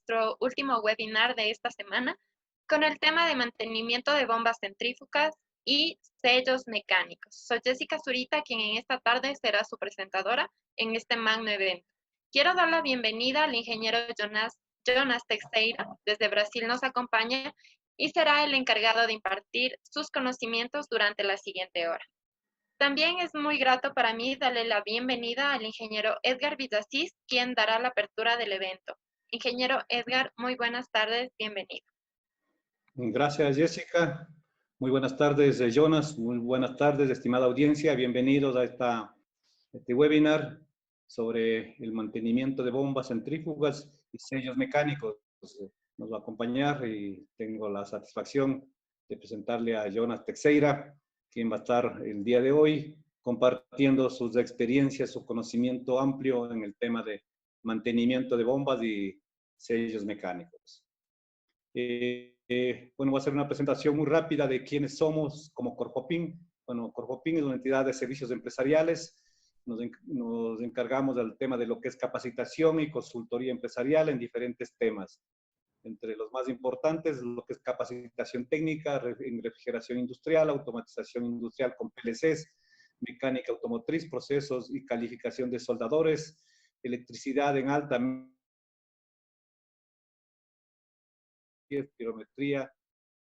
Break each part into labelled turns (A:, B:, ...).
A: nuestro último webinar de esta semana con el tema de mantenimiento de bombas centrífugas y sellos mecánicos. Soy Jessica Zurita, quien en esta tarde será su presentadora en este magno evento. Quiero dar la bienvenida al ingeniero Jonas Teixeira, desde Brasil nos acompaña y será el encargado de impartir sus conocimientos durante la siguiente hora. También es muy grato para mí darle la bienvenida al ingeniero Edgar Villasís, quien dará la apertura del evento. Ingeniero Edgar, muy buenas tardes, bienvenido.
B: Gracias, Jessica. Muy buenas tardes, Jonas. Muy buenas tardes, estimada audiencia. Bienvenidos a este webinar sobre el mantenimiento de bombas centrífugas y sellos mecánicos. Nos va a acompañar y tengo la satisfacción de presentarle a Jonas Teixeira, quien va a estar el día de hoy compartiendo sus experiencias, su conocimiento amplio en el tema de mantenimiento de bombas y sellos mecánicos. Bueno, voy a hacer una presentación muy rápida de quiénes somos como Corfopin. Bueno, Corfopin es una entidad de servicios empresariales. Nos encargamos del tema de lo que es capacitación y consultoría empresarial en diferentes temas. Entre los más importantes, lo que es capacitación técnica en refrigeración industrial, automatización industrial con PLCs, mecánica automotriz, procesos y calificación de soldadores, electricidad en alta, pirometría,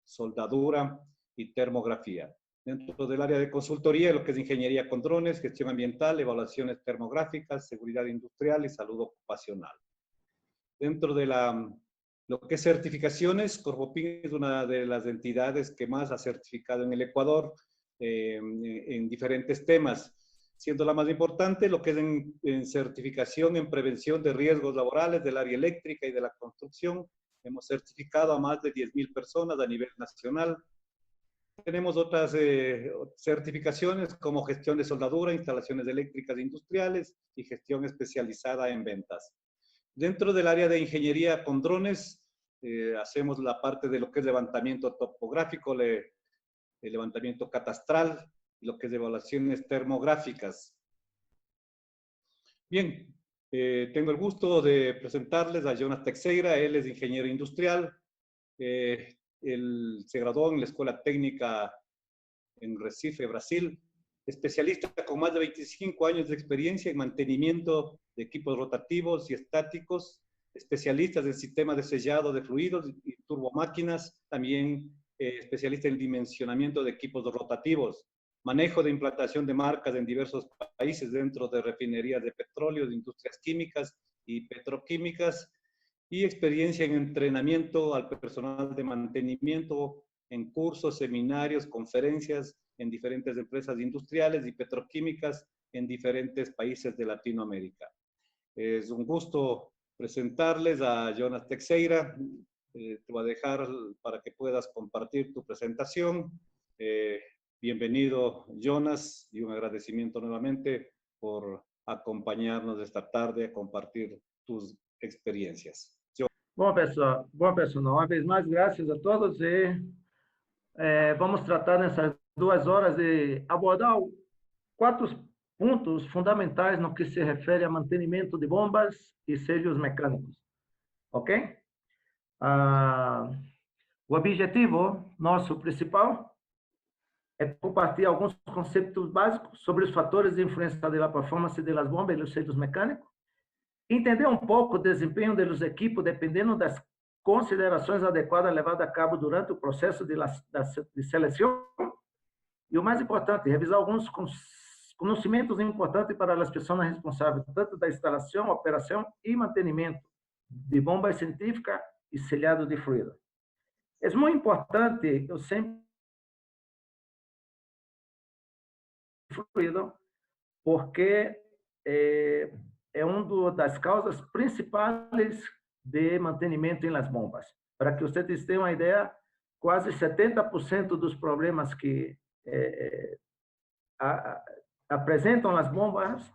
B: soldadura y termografía. Dentro del área de consultoría, lo que es ingeniería con drones, gestión ambiental, evaluaciones termográficas, seguridad industrial y salud ocupacional. Dentro de lo que es certificaciones, Corfopin es una de las entidades que más ha certificado en el Ecuador en diferentes temas, siendo la más importante lo que es en certificación en prevención de riesgos laborales del área eléctrica y de la construcción. Hemos certificado a más de 10.000 personas a nivel nacional. Tenemos otras certificaciones como gestión de soldadura, instalaciones eléctricas industriales y gestión especializada en ventas. Dentro del área de ingeniería con drones, hacemos la parte de lo que es levantamiento topográfico, el levantamiento catastral y lo que es evaluaciones termográficas. Bien, tengo el gusto de presentarles a Jonas Teixeira. Él es ingeniero industrial. Él se graduó en la Escuela Técnica en Recife, Brasil. Especialista con más de 25 años de experiencia en mantenimiento de equipos rotativos y estáticos. Especialistas en sistemas de sellado de fluidos y turbomáquinas. También especialista en dimensionamiento de equipos rotativos. Manejo de implantación de marcas en diversos países dentro de refinerías de petróleo, de industrias químicas y petroquímicas, y experiencia en entrenamiento al personal de mantenimiento en cursos, seminarios, conferencias en diferentes empresas industriales y petroquímicas en diferentes países de Latinoamérica. Es un gusto presentarles a Jonas Teixeira. Te voy a dejar para que puedas compartir tu presentación. Bienvenido, Jonas, y un agradecimiento nuevamente por acompañarnos esta tarde a compartir tus experiencias.
C: Bom, pessoal, uma vez mais, graças a todos e vamos tratar nessas 2 horas de abordar 4 pontos fundamentais no que se refere a mantenimento de bombas e selhos mecânicos, ok? O objetivo nosso principal é compartilhar alguns conceitos básicos sobre os fatores de influência da performance das bombas e dos selhos mecânicos, entender um pouco o desempenho dos equipos dependendo das considerações adequadas levadas a cabo durante o processo de seleção e, o mais importante, revisar alguns conhecimentos importantes para as pessoas responsáveis tanto da instalação, operação e mantenimento de bombas centrífugas e selhado de fluido. É muito importante, eu sempre fluido, porque é uma das causas principais de mantenimento em las bombas. Para que vocês tenham uma ideia, quase 70% dos problemas que apresentam as bombas,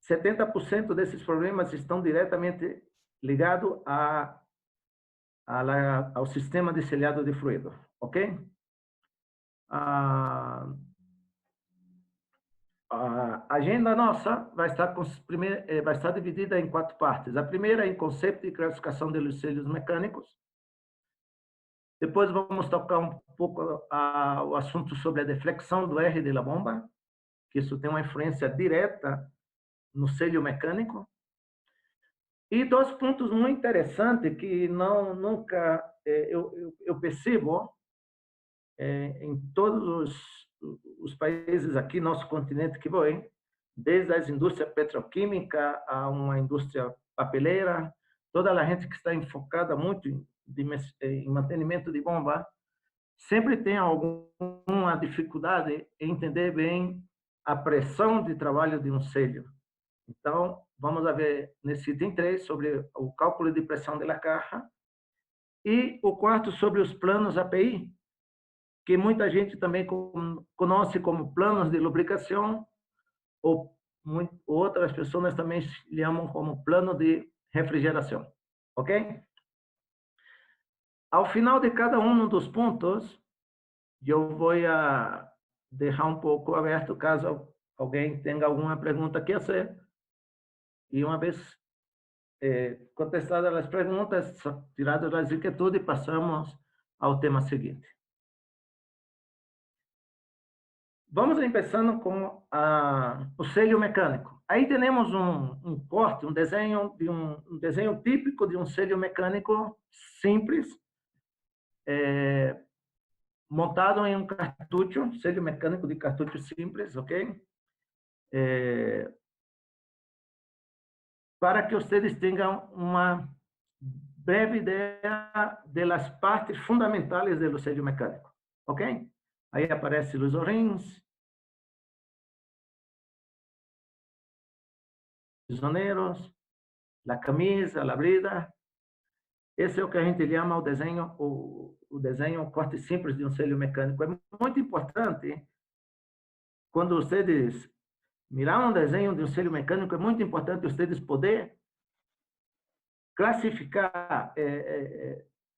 C: 70% desses problemas estão diretamente ligados ao sistema de selhado de fluido, ok? a agenda nossa vai estar dividida em 4 partes. A primeira é em conceito e classificação dos selhos mecânicos. Depois vamos tocar um pouco o assunto sobre a deflexão do R da bomba, que isso tem uma influência direta no selho mecânico. E 2 pontos muito interessantes que nunca eu percebo em todos os países aqui, nosso continente que vou, desde as indústrias petroquímicas a uma indústria papeleira, toda a gente que está enfocada muito em mantenimento de bomba, sempre tem alguma dificuldade em entender bem a pressão de trabalho de um selho. Então, vamos ver nesse item 3 sobre o cálculo de pressão da caixa e o 4 sobre os planos API, que muita gente também conhece como planos de lubricação, ou outras pessoas também chamam como plano de refrigeração, ok? Ao final de cada um dos pontos, eu vou deixar um pouco aberto caso alguém tenha alguma pergunta que fazer. E uma vez contestadas as perguntas, tiradas as inquietudes, passamos ao tema seguinte. Vamos começando com o selho mecânico. Aí temos um corte, um desenho típico de um selho mecânico simples, montado em um cartucho, selho mecânico de cartucho simples, ok? Para que vocês tenham uma breve ideia das partes fundamentais do selho mecânico, ok? Aí aparecem os O-rings, prisioneiros, a camisa, a brida. Esse é o que a gente chama o desenho corte simples de um selho mecânico. É muito importante, quando vocês mirar um desenho de um selho mecânico, é muito importante vocês poderem classificar,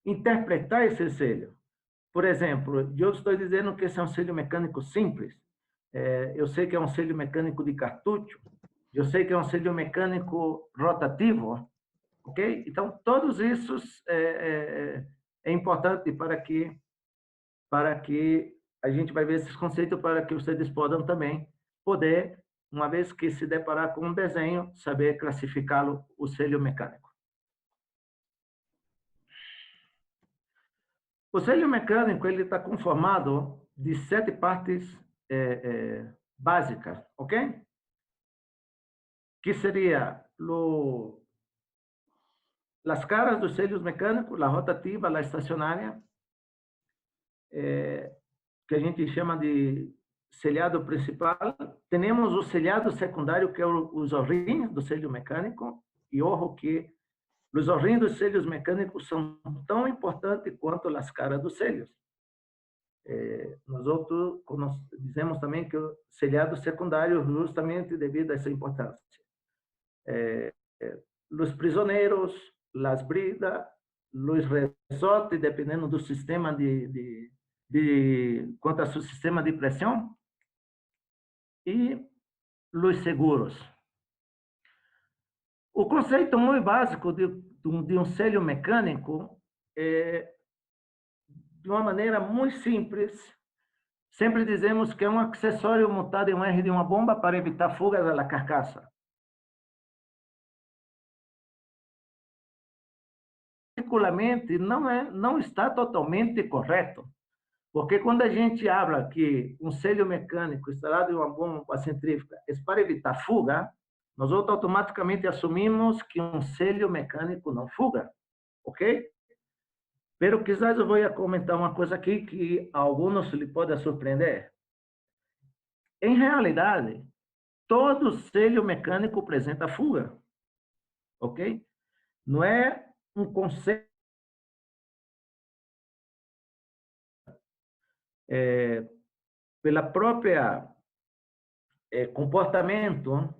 C: interpretar esse selho. Por exemplo, eu estou dizendo que esse é um selho mecânico simples. Eu sei que é um selho mecânico de cartucho. Eu sei que é um selho mecânico rotativo. Ok? Então, todos esses é importante para que a gente vai ver esses conceitos para que vocês possam também poder, uma vez que se deparar com um desenho, saber classificá-lo, o selho mecânico. O selho mecânico ele está conformado de 7 partes básicas, ok? Que seria as caras dos selhos mecânicos, a rotativa, a estacionária, que a gente chama de selhado principal. Temos o selhado secundário, que é os O-rings do selho mecânico, e ojo que os O-rings dos selhos mecânicos são tão importantes quanto as caras dos selhos. Nós dizemos também que o selhado secundário, justamente devido a essa importância. Os prisioneiros, as bridas, os resortes, dependendo do sistema quanto ao seu sistema de pressão, e os seguros. O conceito muito básico de um selho mecânico é, de uma maneira muito simples, sempre dizemos que é um acessório montado em um R de uma bomba para evitar fugas da carcaça. Particularmente, não está totalmente correto, porque quando a gente fala que um selho mecânico instalado em uma bomba centrífuga é para evitar fuga, nós automaticamente assumimos que um selho mecânico não fuga, ok? Pero quizás eu vou comentar uma coisa aqui que a alguns lhe pode surpreender. Em realidade, todo selho mecânico apresenta fuga, ok? Não é um conceito pela própria comportamento,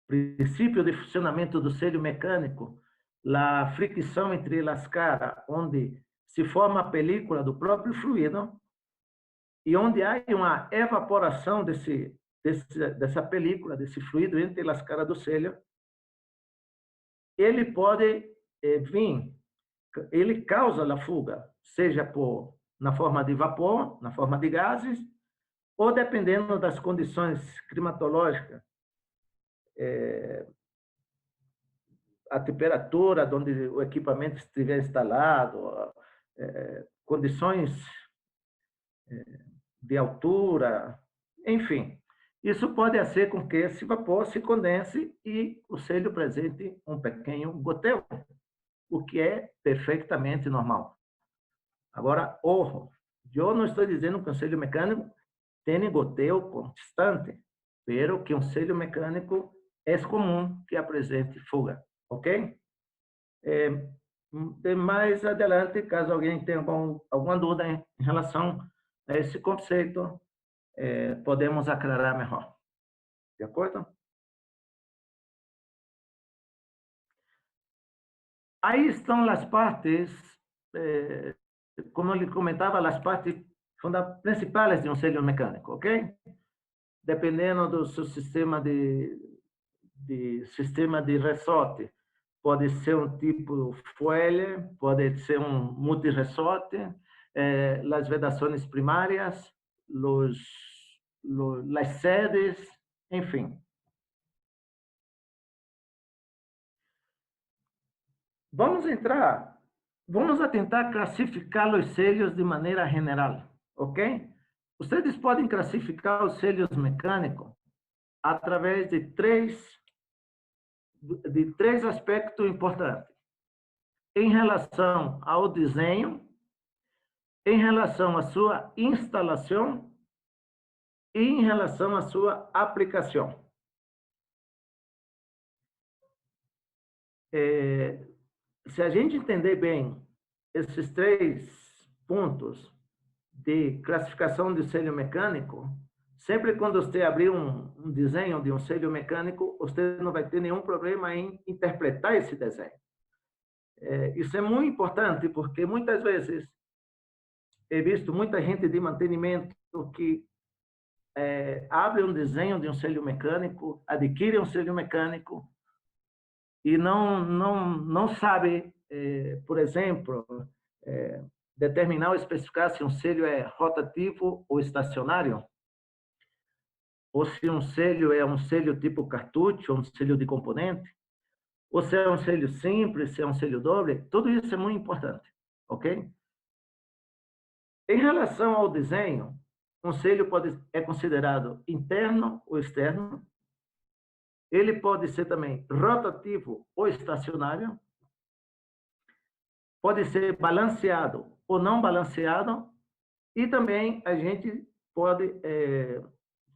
C: princípio de funcionamento do selho mecânico, a fricção entre as caras, onde se forma a película do próprio fluido e onde há uma evaporação desse dessa película, desse fluido entre as caras do selho, ele pode vir, ele causa a fuga, seja na forma de vapor, na forma de gases, ou dependendo das condições climatológicas, a temperatura onde o equipamento estiver instalado, condições de altura, enfim. Isso pode fazer com que esse vapor se condense e o selho apresente um pequeno goteo, o que é perfeitamente normal. Agora, ojo, eu não estou dizendo que um selho mecânico tem goteo constante, pero que um selho mecânico é comum que apresente fuga, ok? Mais adelante, caso alguém tenha alguma dúvida em relação a esse conceito, podemos aclarar melhor. De acordo? Aí estão as partes, como eu lhe comentava, as partes principais de um selho mecânico, ok? Dependendo do seu sistema de ressorte, pode ser um tipo foile, pode ser um multiressorte, as vedações primárias, as sedes, enfim. Vamos tentar classificar os selhos de maneira geral, ok? Vocês podem classificar os selhos mecânicos através de três aspectos importantes. Em relação ao desenho, em relação à sua instalação e em relação à sua aplicação. Se a gente entender bem esses três pontos de classificação de selho mecânico, sempre quando você abrir um desenho de um selho mecânico, você não vai ter nenhum problema em interpretar esse desenho. Isso é muito importante, porque muitas vezes he visto muita gente de mantenimento que abre um desenho de um selho mecânico, adquire um selho mecânico e não sabe, por exemplo, determinar ou especificar se um selho é rotativo ou estacionário, ou se um selho é um selho tipo cartucho, ou um selho de componente, ou se é um selho simples, se é um selho doble. Tudo isso é muito importante, ok? Em relação ao desenho, um selho é considerado interno ou externo. Ele pode ser também rotativo ou estacionário. Pode ser balanceado ou não balanceado. E também a gente pode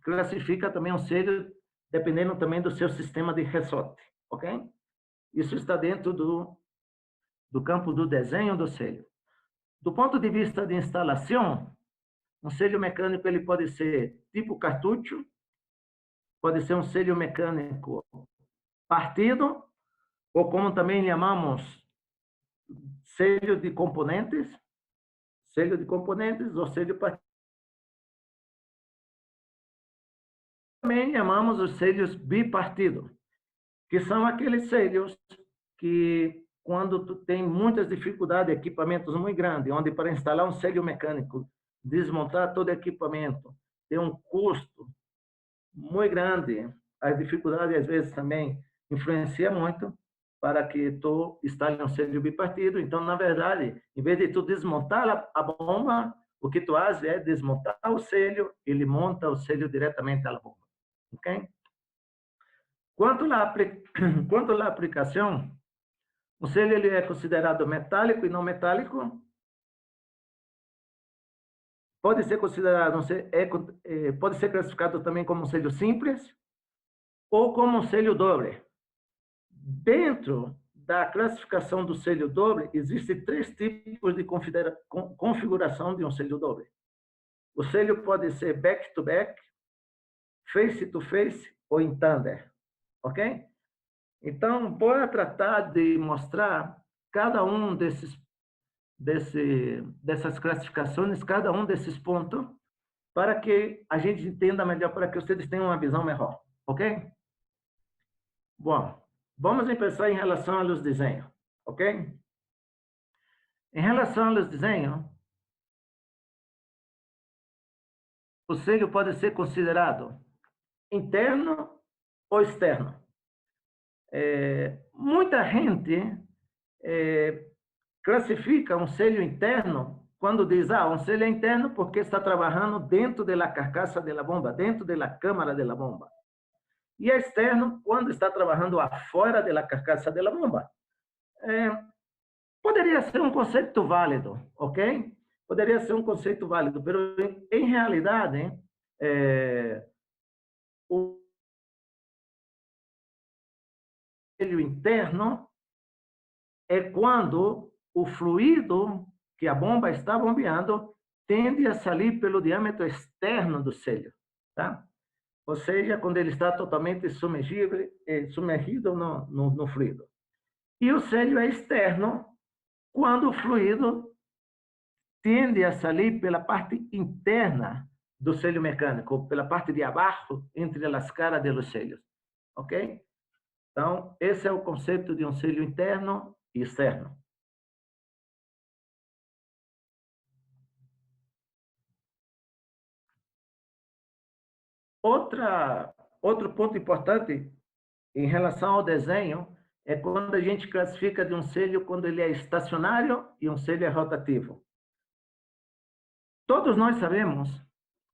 C: classificar também um selho dependendo também do seu sistema de ressorte, ok? Isso está dentro do campo do desenho do selho. Do ponto de vista de instalação, um selho mecânico ele pode ser tipo cartucho, pode ser um selho mecânico partido, ou como também chamamos, selho de componentes ou selho partido. Também chamamos os selhos bipartido, que são aqueles selhos que, quando tu tem muitas dificuldades, equipamentos muito grandes, onde para instalar um selho mecânico, desmontar todo o equipamento, tem um custo muito grande, as dificuldades às vezes também influenciam muito para que tu instale um selho bipartido. Então, na verdade, em vez de tu desmontar a bomba, o que tu faz é desmontar o selho, ele monta o selho diretamente à bomba. Ok? Quanto à aplicação, o selho ele é considerado metálico e não metálico. Pode ser considerado, pode ser classificado também como um selho simples ou como um selho doble. Dentro da classificação do selho doble, existem três tipos de configuração de um selho doble. O selho pode ser back-to-back, face-to-face ou em tandem, ok? Então, vou tratar de mostrar cada um dessas classificações, cada um desses pontos, para que a gente entenda melhor, para que vocês tenham uma visão melhor, ok? Bom, vamos começar em relação aos desenhos, ok? Em relação aos desenhos, o selho pode ser considerado interno ou externo. Muita gente classifica um selho interno quando diz, um selho é interno porque está trabalhando dentro da carcaça da bomba, dentro da câmara da bomba. E é externo quando está trabalhando afuera da carcaça da bomba. Poderia ser um conceito válido, ok? Poderia ser um conceito válido, mas, em realidade, o selho interno é quando o fluido que a bomba está bombeando tende a sair pelo diâmetro externo do selho, tá? Ou seja, quando ele está totalmente submergido no fluido. E o selho é externo quando o fluido tende a sair pela parte interna do selho mecânico, pela parte de abaixo, entre as caras dos selhos, ok? Então, esse é o conceito de um selho interno e externo. Outro ponto importante em relação ao desenho é quando a gente classifica de um selho quando ele é estacionário e um selho é rotativo. Todos nós sabemos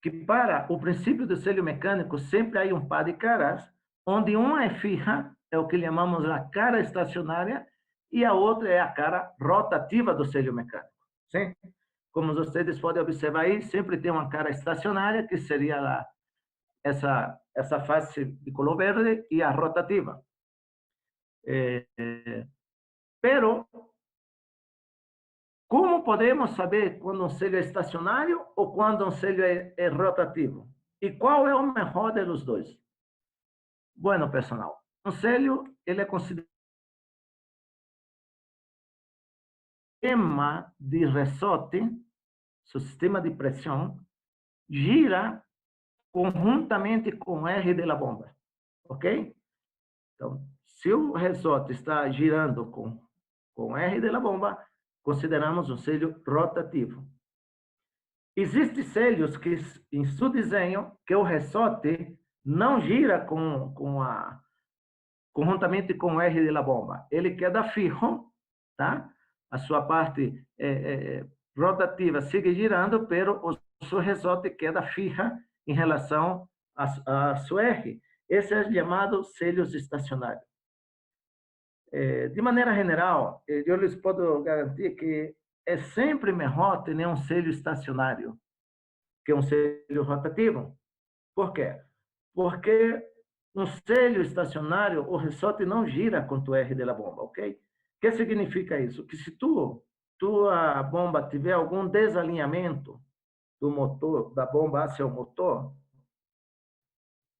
C: que para o princípio do selho mecânico sempre há um par de caras, onde uma é fixa, é o que chamamos a cara estacionária, e a outra é a cara rotativa do selho mecânico. Sim? Como vocês podem observar aí, sempre tem uma cara estacionária, que seria essa face de color verde, e a rotativa. Pero, como podemos saber quando um selho é estacionário ou quando um selho é rotativo? E qual é o melhor dos dois? Bueno, pessoal, um selho ele é considerado sistema de ressorte, seu sistema de pressão, gira conjuntamente com o R da bomba, ok? Então, se o ressorte está girando com o R da bomba, consideramos um selho rotativo. Existem selhos que, em seu desenho, que o ressorte não gira conjuntamente com o R da bomba. Ele queda fixo, tá? A sua parte rotativa sigue girando, pero o seu ressorte queda fixa em relação a seu R. Esse é chamado selhos estacionários. De maneira geral, eu lhes posso garantir que é sempre melhor ter um selho estacionário que um selho rotativo. Por quê? Porque um selho estacionário, o ressorte não gira quanto o R da bomba, ok? O que significa isso? Que se tua bomba tiver algum desalinhamento do motor, da bomba hacia o motor,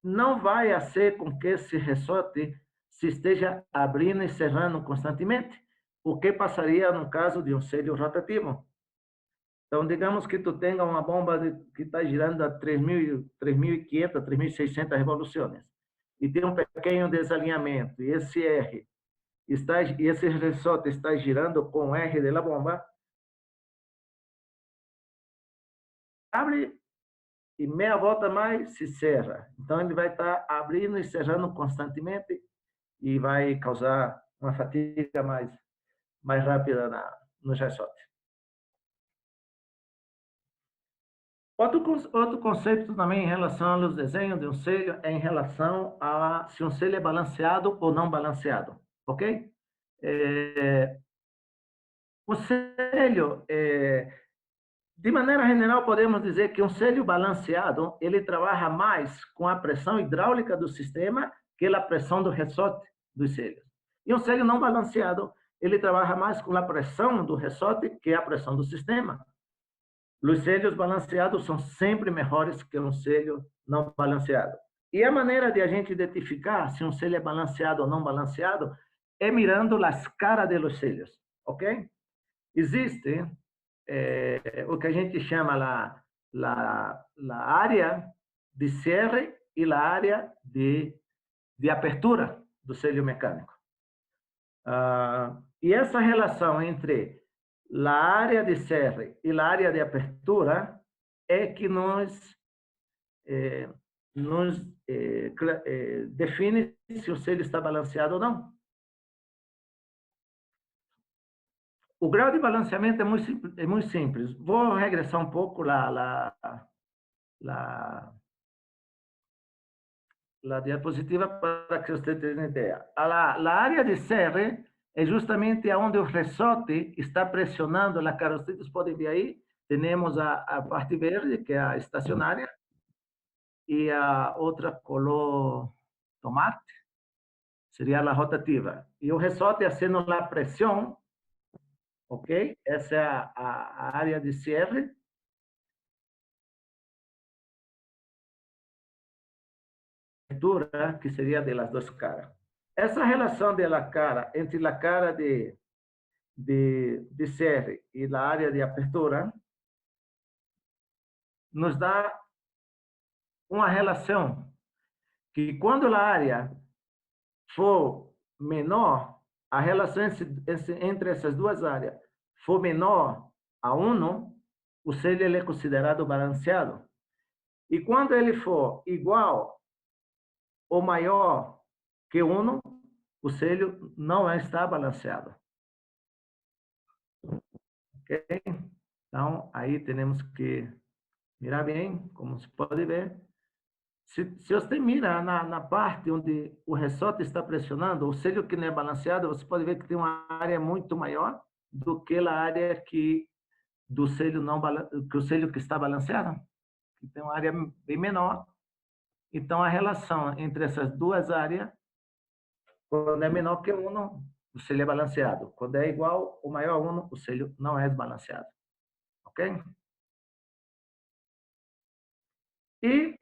C: não vai ser com que esse ressorte se esteja abrindo e cerrando constantemente, o que passaria no caso de um selho rotativo. Então, digamos que tu tenha uma bomba que está girando a 3.500, 3.600 revoluções, e tem um pequeno desalinhamento, e esse esse ressorte está girando com o R da bomba, abre e meia volta mais se cerra. Então, ele vai estar abrindo e cerrando constantemente e vai causar uma fatiga mais rápida no ressorte. Outro conceito também em relação aos desenhos de um selho é em relação a se um selho é balanceado ou não balanceado, ok? O selho, de maneira geral, podemos dizer que um selho balanceado, ele trabalha mais com a pressão hidráulica do sistema que a pressão do ressorte dos selhos. E um selho não balanceado, ele trabalha mais com a pressão do ressorte que a pressão do sistema. Os selhos balanceados são sempre melhores que um selho não balanceado. E a maneira de a gente identificar se um selho é balanceado ou não balanceado é mirando as caras dos selhos, ok? Existe o que a gente chama la área de cierre y la área de apertura do selho mecânico. E essa relação entre a área de cierre e a área de apertura é que define se o selho está balanceado ou não. O grau de balanceamento é muito simples. Vou regressar um pouco la diapositiva para que você tenha ideia. A área de cierre é justamente onde o ressorte está pressionando a carroceria. Vocês podem ver aí, temos a parte verde, que é a estacionária, e a outra color tomate, seria a rotativa. E o ressorte fazendo a pressão, ok? Essa é a área de cierre. Que seria de las duas caras. Essa relação de la cara entre a cara de cierre e a área de apertura nos dá uma relação que quando a área for menor, a relação entre essas duas áreas for menor a 1, o selho é considerado balanceado. E quando ele for igual ou maior que 1, o selho não está balanceado. Ok? Então, aí temos que mirar bem, como se pode ver. Se você mira na parte onde o ressorte está pressionando, o selho que não é balanceado, você pode ver que tem uma área muito maior do que a área do selho que o selho que está balanceado, que tem uma área bem menor. Então, a relação entre essas duas áreas, quando é menor que 1, o selho é balanceado. Quando é igual ou maior a 1, o selho não é desbalanceado. Ok? E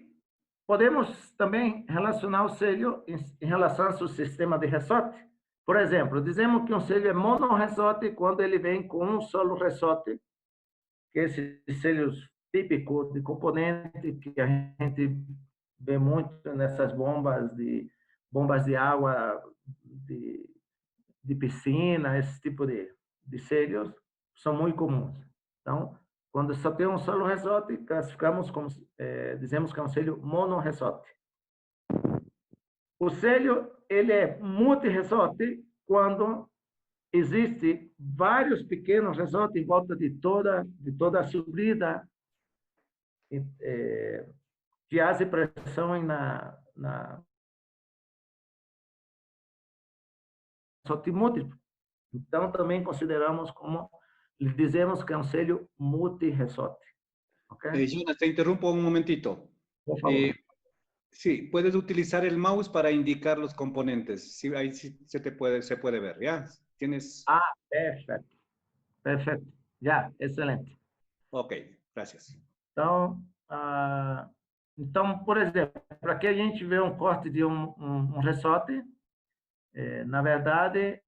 C: podemos também relacionar o selho em relação ao seu sistema de ressorte. Por exemplo, dizemos que um selho é monorressorte quando ele vem com um solo ressorte, que é esses selhos típicos de componente que a gente vê muito nessas bombas de água, de piscina, esse tipo de selhos, são muito comuns. Então, quando só tem um solo ressorte, classificamos como, dizemos que é um selho monorressorte. O selho, ele é multiressorte quando existe vários pequenos ressortes em volta de toda a subida, que fazem pressão na ressorte múltiplo. Então, também consideramos dizemos que é um selho multiressorte. ¿Okay?
B: Jonas, te interrumpo un momentito.
C: Por favor.
B: Sí, puedes utilizar el mouse para indicar los componentes. Sí, ahí sí se puede ver, ¿ya? Tienes...
C: Perfeito. Perfeito. Já, excelente.
B: Ok, gracias.
C: Então, por exemplo, aqui a gente vê um corte de um ressorte. Na verdade,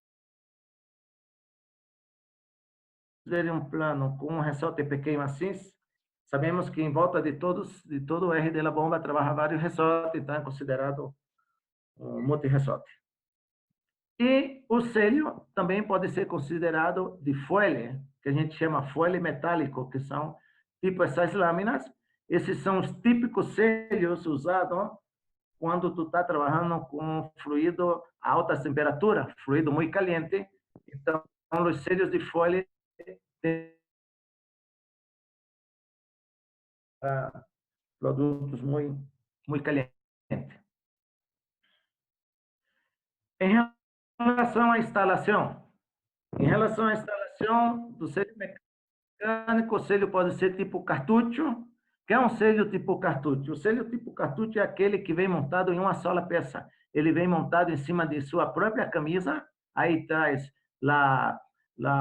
C: ver um plano com um ressorte pequeno assim, sabemos que em volta de todo o R da bomba trabalha vários ressortes, então é considerado um multiressorte. E o selho também pode ser considerado de foile, que a gente chama foile metálico, que são tipo essas lâminas. Esses são os típicos selhos usados quando tu está trabalhando com fluido a alta temperatura, fluido muito caliente. Então, os selhos de foile têm produtos muito calientes. Em relação à instalação, do selho mecânico, o selho pode ser tipo cartucho. Que é um selho tipo cartucho? O selho tipo cartucho é aquele que vem montado em uma sola peça. Ele vem montado em cima de sua própria camisa, aí traz a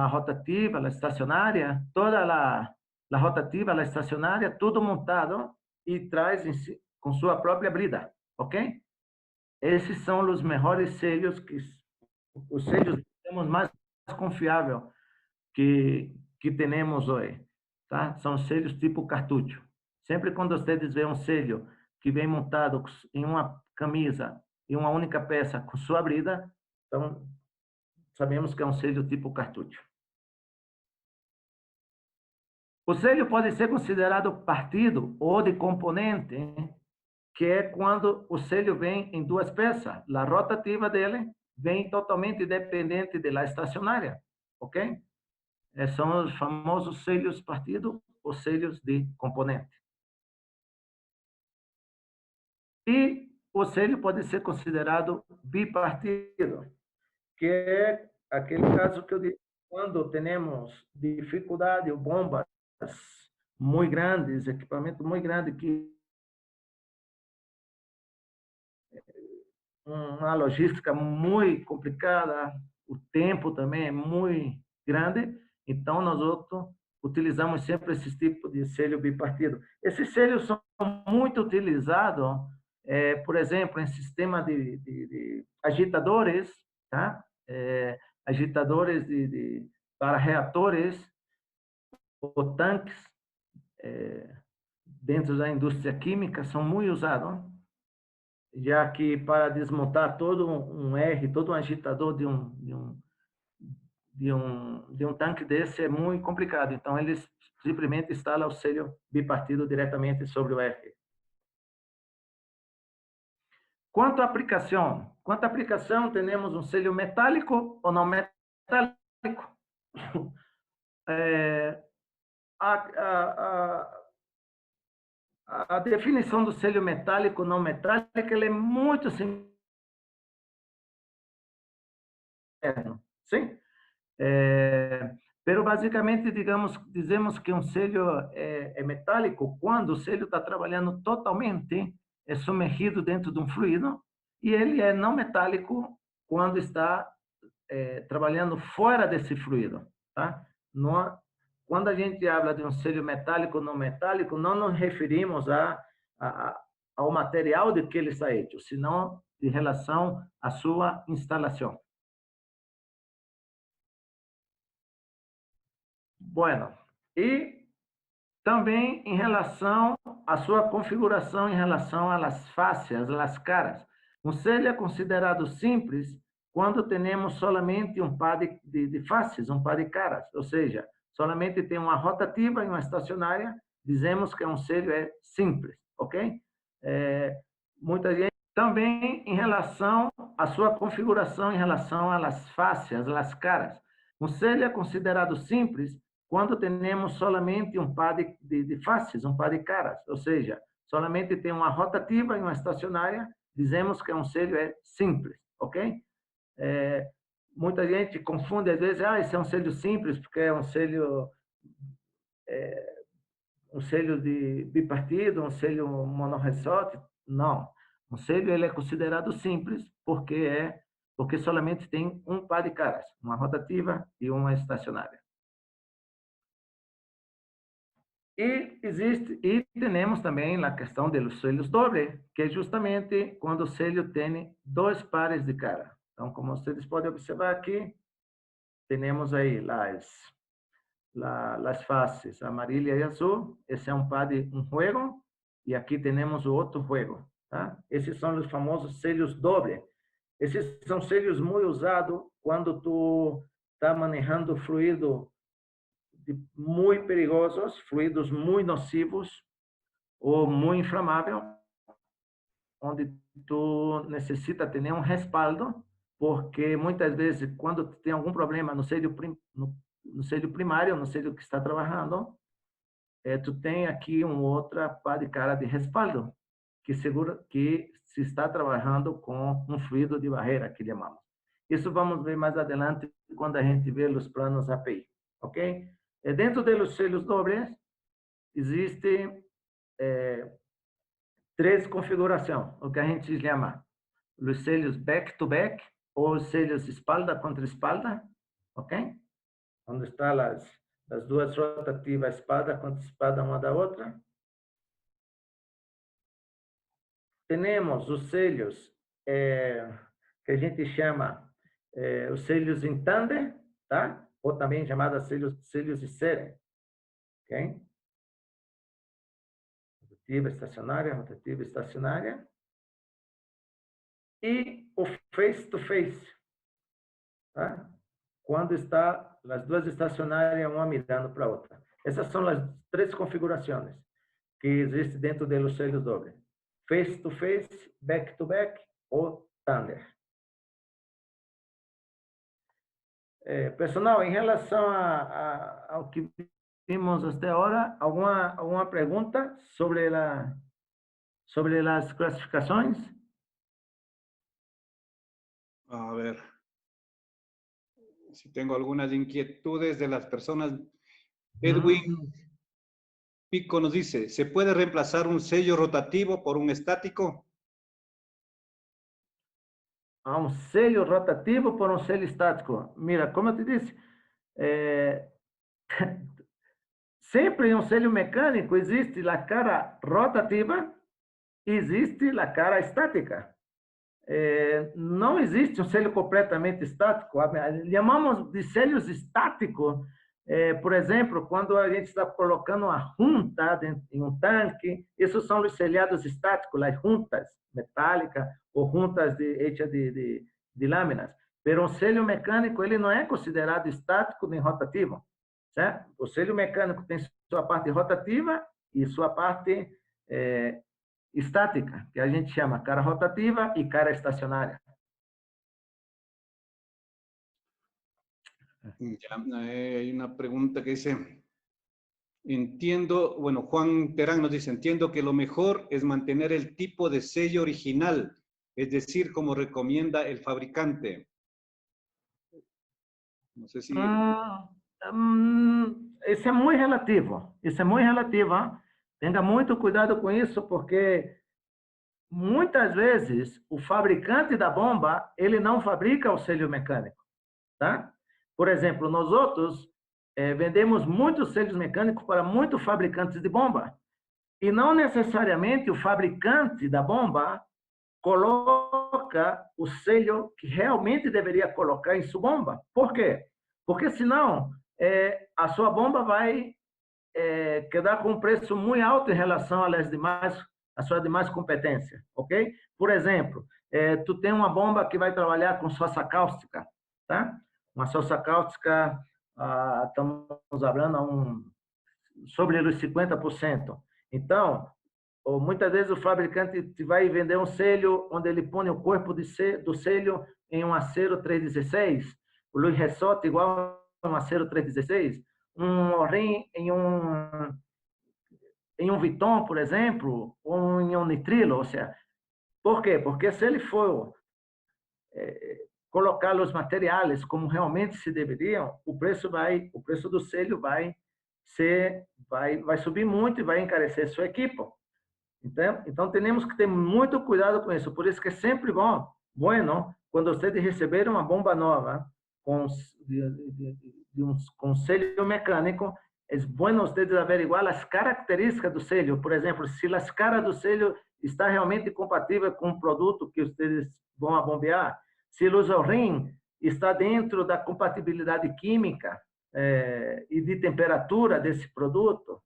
C: rotativa, a estacionária, toda a rotativa, a estacionária, tudo montado e traz com sua própria brida, ok? Esses são os melhores selhos, os selhos mais confiáveis que temos hoje, tá? São selhos tipo cartucho. Sempre quando vocês veem um selho que vem montado em uma camisa e uma única peça com sua abrida, então sabemos que é um selho tipo cartucho. O selho pode ser considerado partido ou de componente, que é quando o selho vem em duas peças. A rotativa dele vem totalmente independente da estacionária, ok? São os famosos selhos partido ou selhos de componente. E o selho pode ser considerado bipartido, que é aquele caso que eu disse, quando temos dificuldade ou bombas muito grandes, equipamento muito grande, que uma logística muito complicada, o tempo também é muito grande, então nós outros utilizamos sempre esse tipo de selho bipartido. Esses selhos são muito utilizados, por exemplo, em sistema de agitadores, tá? Agitadores para reatores ou tanques, dentro da indústria química, são muito usados, já que para desmontar todo um R, todo um agitador de um tanque desse é muito complicado. Então, eles simplesmente instalam o selho bipartido diretamente sobre o R. Quanto à aplicação, temos um selho metálico ou não metálico. A definição do selho metálico ou não metálico ele é muito simples. Sim? Pero basicamente, dizemos que um selho é metálico quando o selho está trabalhando totalmente submergido dentro de um fluido, e ele é não metálico quando está trabalhando fora desse fluido. Tá? Quando a gente fala de um selho metálico ou não metálico, não nos referimos ao material de que ele está feito, senão de relação à sua instalação. Bueno, e também em relação à sua configuração, em relação às faces, às caras. Um selho é considerado simples quando temos solamente um par de faces, um par de caras, ou seja, solamente tem uma rotativa e uma estacionária, dizemos que um selho é simples, ok? Muita gente também em relação à sua configuração, em relação às faces, às caras. Um selho é considerado simples quando temos solamente um par de faces, um par de caras, ou seja, solamente tem uma rotativa e uma estacionária, dizemos que um selho é simples, ok? Muita gente confunde, às vezes, esse é um selho simples, porque é um selho de bipartido, um selho monorressorte. Não. Um selho ele é considerado simples porque solamente tem um par de caras, uma rotativa e uma estacionária. E temos também a questão dos selhos dobles, que é justamente quando o selho tem dois pares de cara. Então, como vocês podem observar aqui, temos aí as faces amarilla e azul. Esse é um par de um juego, e aqui temos o outro juego. Tá? Esses são os famosos selhos dobles. Esses são selhos muito usados quando tu está manejando fluido muito perigosos, fluidos muito nocivos ou muito inflamáveis, onde tu necessita ter um respaldo, porque muitas vezes, quando tem algum problema no selho primário, no selho que está trabalhando, tu tem aqui outra par de cara de respaldo, que segura que se está trabalhando com um fluido de barreira, que chamamos. Isso vamos ver mais adelante, quando a gente vê os planos API, ok? Dentro dos selhos dobles, existem três configurações, o que a gente chama os selhos back-to-back, ou os selhos espalda contra espalda, ok? Onde estão as duas rotativas, espalda contra espalda, uma da outra. Temos os selhos que a gente chama os selhos em tandem, tá? Ou também chamados selhos de série, ok? rotativa estacionária. E o face-to-face, tá? Quando está as duas estacionárias, uma mirando para a outra. Essas são as 3 configurações que existem dentro dos selhos dobles. Face-to-face, back-to-back ou thunder. Pessoal, em relação ao que vimos até agora, alguma pergunta sobre as classificações?
B: A ver, si tengo algunas inquietudes de las personas. Edwin Pico nos dice, ¿se puede reemplazar un sello rotativo por un estático?
C: Um selho rotativo por um selho estático. Mira, como eu te disse, sempre em um selho mecânico existe a cara rotativa e existe a cara estática. Não existe um selho completamente estático. Chamamos de selhos estáticos, por exemplo, quando a gente está colocando uma junta em um tanque, esses são os selhados estáticos, as juntas metálicas ou juntas hechas de lâminas. Mas um selho mecânico ele não é considerado estático nem rotativo, certo? O selho mecânico tem sua parte rotativa e sua parte estática, que a gente chama cara rotativa y cara estacionaria.
B: Ya, hay una pregunta que dice, entiendo, bueno, Juan Terán nos dice, entiendo que lo mejor es mantener el tipo de sello original, es decir, como recomienda el fabricante. No sé si...
C: Isso é muito relativo. Isso é muito relativo. Hein? Tenha muito cuidado com isso, porque muitas vezes o fabricante da bomba ele não fabrica o selho mecânico, tá? Por exemplo, nós outros vendemos muitos selhos mecânicos para muitos fabricantes de bomba e não necessariamente o fabricante da bomba coloca o selho que realmente deveria colocar em sua bomba. Por quê? Porque senão a sua bomba vai quedar com um preço muito alto em relação às suas demais competências, ok? Por exemplo, tu tem uma bomba que vai trabalhar com sosa cáustica, tá? Uma sosa cáustica, estamos falando sobre os 50%. Então, muitas vezes o fabricante vai vender um selho onde ele põe o corpo do selho em um acero 316, o luz ressorte igual a um acero 316, um rim em um Viton, por exemplo, ou em um nitrilo, ou seja, por quê? Porque se ele for colocar os materiais como realmente se deveriam, o preço do selho vai subir muito e vai encarecer sua equipe. Então temos que ter muito cuidado com isso. Por isso que é sempre bueno, quando vocês receberem uma bomba nova com selho mecânico, é bom vocês averiguar as características do selho. Por exemplo, se as caras do selho está realmente compatível com o produto que vocês vão bombear, se o rim está dentro da compatibilidade química e de temperatura desse produto,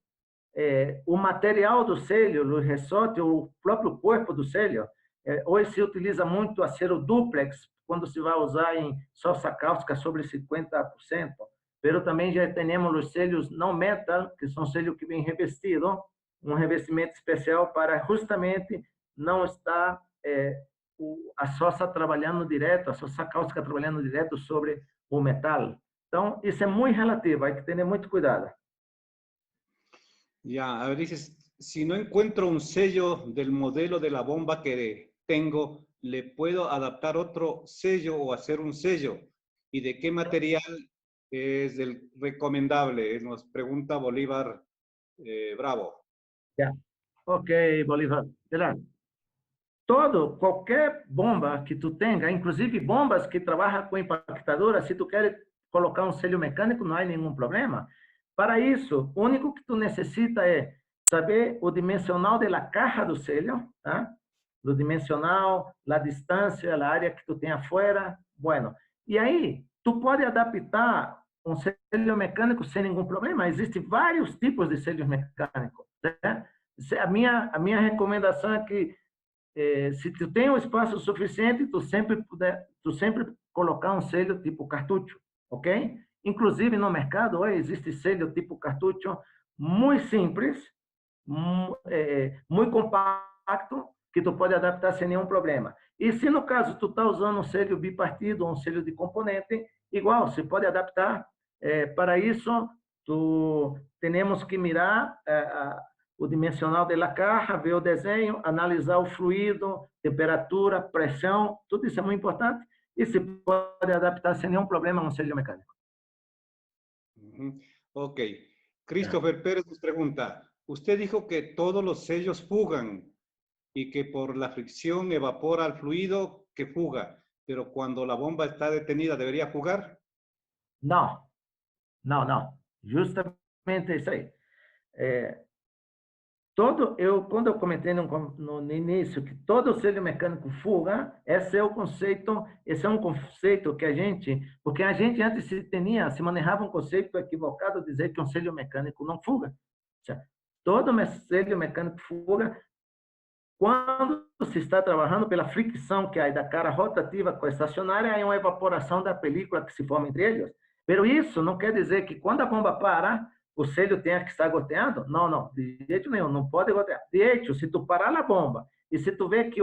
C: o material do selho, o ressorte, o próprio corpo do selho, hoje se utiliza muito acero duplex, quando se vai usar em sosa cáustica sobre 50%, mas também já temos os selhos não metal, que são selhos que vêm revestidos, um revestimento especial para justamente não estar a sosa trabalhando direto, a sosa cáustica trabalhando direto sobre o metal. Então, isso é muito relativo, hay que ter muito cuidado.
B: Ya, a ver, dices, si no encuentro un sello del modelo de la bomba que tengo, ¿le puedo adaptar otro sello o hacer un sello? ¿Y de qué material es el recomendable? Nos pregunta Bolívar Bravo.
C: Ya, ok, Bolívar. Qualquer bomba que tu tenha, inclusive bombas que trabalham com impactadora, se tu quer colocar um selho mecânico, não há nenhum problema. Para isso, o único que tu necessita é saber o dimensional da caixa do selho, tá? O dimensional, a distância, a área que tu tem afuera. Bueno, e aí, tu pode adaptar um selho mecânico sem nenhum problema. Existem vários tipos de selhos mecânicos, né? A minha recomendação é que, se tu tem um espaço suficiente, tu sempre colocar um selho tipo cartucho, ok? Inclusive, no mercado, hoje existe selho tipo cartucho muito simples, muito compacto, que tu pode adaptar sem nenhum problema. E se, no caso, tu está usando um selho bipartido ou um selho de componente, igual, você pode adaptar. Para isso, temos que mirar o dimensional da caja, ver o desenho, analisar o fluido, temperatura, pressão, tudo isso é muito importante e se pode adaptar sem nenhum problema a um selho mecânico.
B: Ok. Christopher Pérez nos pregunta, usted dijo que todos los sellos fugan y que por la fricción evapora el fluido que fuga, pero cuando la bomba está detenida, ¿debería fugar?
C: Não, não. Justamente isso aí. Quando eu comentei no início que todo selho mecânico fuga, esse é um conceito que porque a gente antes se manejava um conceito equivocado de dizer que um selho mecânico não fuga. Todo selho mecânico fuga quando se está trabalhando pela fricção que há da cara rotativa com a estacionária, há uma evaporação da película que se forma entre eles. Mas isso não quer dizer que quando a bomba para, o selho tenha que estar goteando? Não, de jeito nenhum, não pode gotear. De hecho, se tu parar a bomba e se tu vê que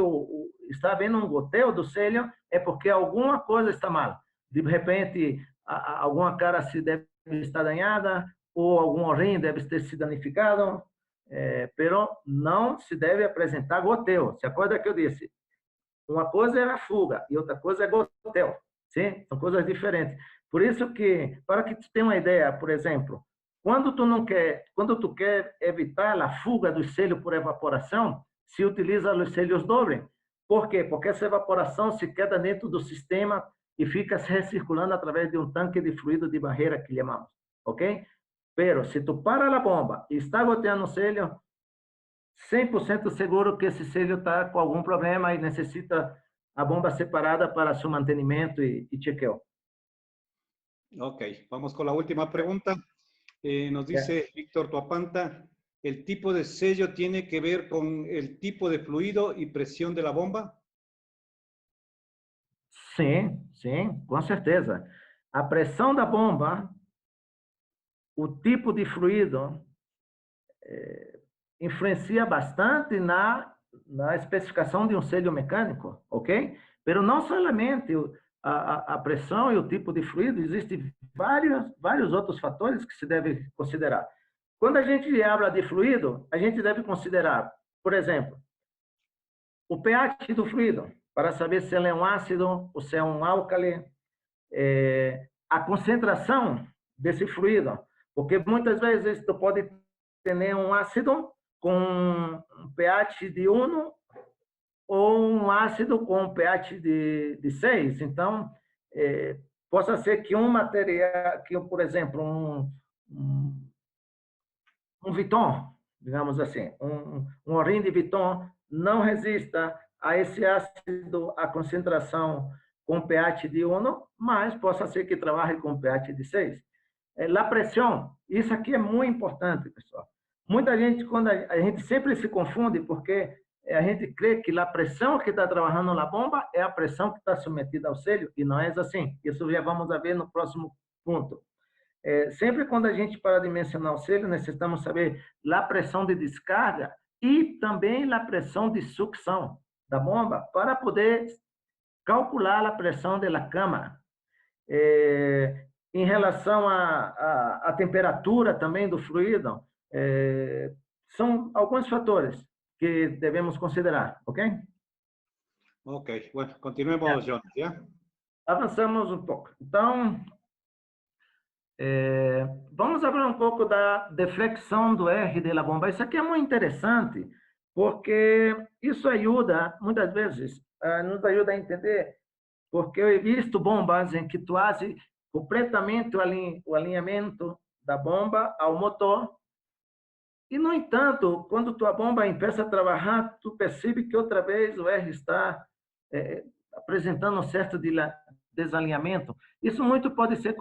C: está havendo um goteo do selho, é porque alguma coisa está mal. De repente, alguma cara se deve estar danhada, ou algum rim deve ter se danificado, pero não se deve apresentar goteo. Se acorda que eu disse? Uma coisa é a fuga e outra coisa é goteo. Sim? São coisas diferentes. Por isso que, para que tu tenha uma ideia, por exemplo, quando tu quer evitar a fuga do selho por evaporação, se utiliza os selhos dobles. Por quê? Porque essa evaporação se queda dentro do sistema e fica se recirculando através de um tanque de fluido de barreira que chamamos, ok? Pero se tu para a bomba e está goteando o selho, 100% seguro que esse selho está com algum problema e necessita a bomba separada para seu mantenimento e chequeo.
B: Ok, vamos con la última pregunta. Nos dice Víctor Tuapanta, ¿el tipo de sello tiene que ver con el tipo de fluido y presión de la bomba?
C: Sim, com certeza. A pressão da bomba, o tipo de fluido, influencia bastante na especificação de um selho mecânico, ok? Pero não somente a pressão e o tipo de fluido, existem vários outros fatores que se deve considerar. Quando a gente habla de fluido, a gente deve considerar, por exemplo, o pH do fluido, para saber se ele é um ácido ou se é um álcali, a concentração desse fluido, porque muitas vezes tu pode ter um ácido com um pH de 1 ou um ácido com um pH de 6. Então, possa ser que um material, por exemplo, um Viton, digamos assim, um rim de Viton não resista a esse ácido, a concentração com pH de 1, mas possa ser que trabalhe com pH de 6. A pressão, isso aqui é muito importante, pessoal. Muita gente, quando a gente sempre se confunde, porque a gente crê que a pressão que está trabalhando na bomba é a pressão que está submetida ao selho, e não é assim. Isso já vamos ver no próximo ponto. Sempre quando a gente para dimensionar o selho, necessitamos saber a pressão de descarga e também a pressão de sucção da bomba para poder calcular a pressão da câmara. Em relação à temperatura também do fluido, são alguns fatores que devemos considerar, ok?
B: Ok, bueno, continuemos, Jonas, ¿ya?
C: Avançamos um pouco. Então, vamos falar um pouco da deflexão do R da bomba. Isso aqui é muito interessante, porque isso ajuda, muitas vezes, nos ajuda a entender, porque eu he visto bombas em que tu fazes completamente o alinhamento da bomba ao motor, e, no entanto, quando tua bomba começa a trabalhar, tu percebe que outra vez o R está apresentando um certo desalinhamento. Isso muito pode ser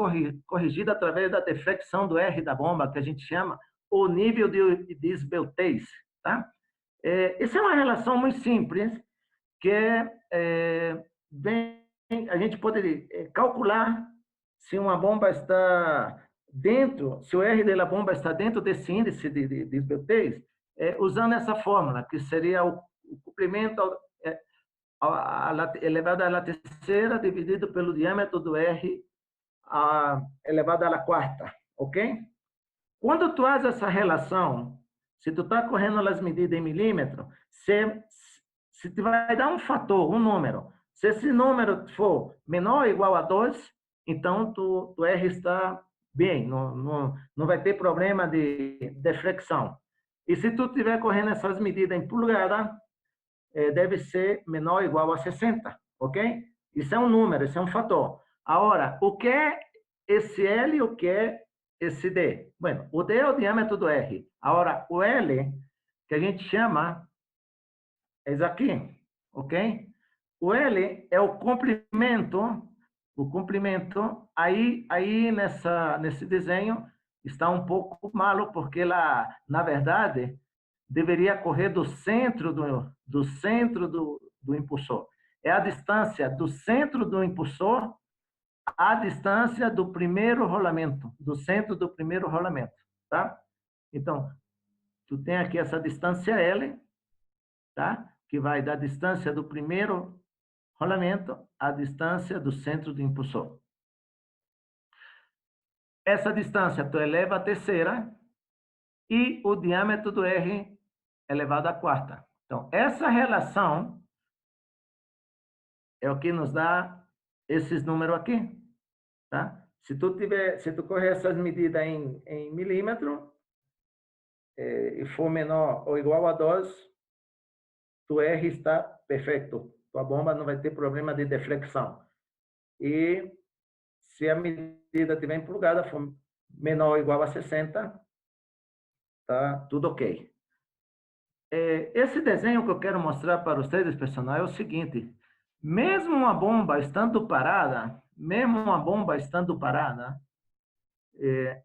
C: corrigido através da deflexão do R da bomba, que a gente chama o nível de esbeltez, tá? Essa é uma relação muito simples, que a gente pode calcular se uma bomba está dentro, se o R da bomba está dentro desse índice de esbeltez, usando essa fórmula, que seria o comprimento elevado à terceira dividido pelo diâmetro do R elevado à quarta, ok? Quando tu faz essa relação, se tu está correndo as medidas em milímetro, se tu vai dar um fator, um número, se esse número for menor ou igual a 2, então tu R está bem, não vai ter problema de deflexão. E se tu estiver correndo essas medidas em polegada, deve ser menor ou igual a 60, ok? Isso é um número, isso é um fator. Agora, o que é esse L e o que é esse D? Bueno, o D é o diâmetro do R. Agora, o L, que a gente chama, é isso aqui, ok? O L é o comprimento, aí nesse desenho está um pouco malo, porque lá, na verdade, deveria correr do centro do impulsor. É a distância do centro do impulsor à distância do primeiro rolamento, do centro do primeiro rolamento, tá? Então, tu tem aqui essa distância L, tá? Que vai da distância do primeiro rolamento à distância do centro do impulsor. Essa distância tu eleva a terceira e o diâmetro do R elevado à quarta. Então, essa relação é o que nos dá esses números aqui, tá? Se tu correr essas medidas em milímetro, e for menor ou igual a 2, tu R está perfeito. Tua bomba não vai ter problema de deflexão. E se a medida estiver empolgada, for menor ou igual a 60, tá tudo ok. Esse desenho que eu quero mostrar para vocês, pessoal, é o seguinte: mesmo uma bomba estando parada,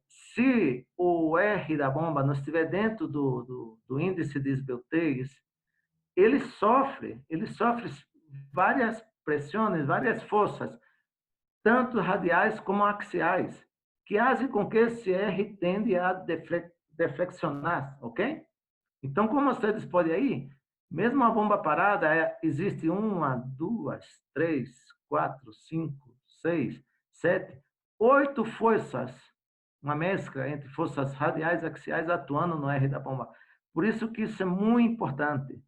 C: se o R da bomba não estiver dentro do índice de esbeltez, ele sofre várias pressões, várias forças, tanto radiais como axiais, que fazem com que esse R tende a deflexionar, ok? Então, como vocês podem aí, mesmo a bomba parada, existe 1, 2, 3, 4, 5, 6, 7, 8 forças, uma mescla entre forças radiais e axiais atuando no R da bomba. Por isso que isso é muito importante.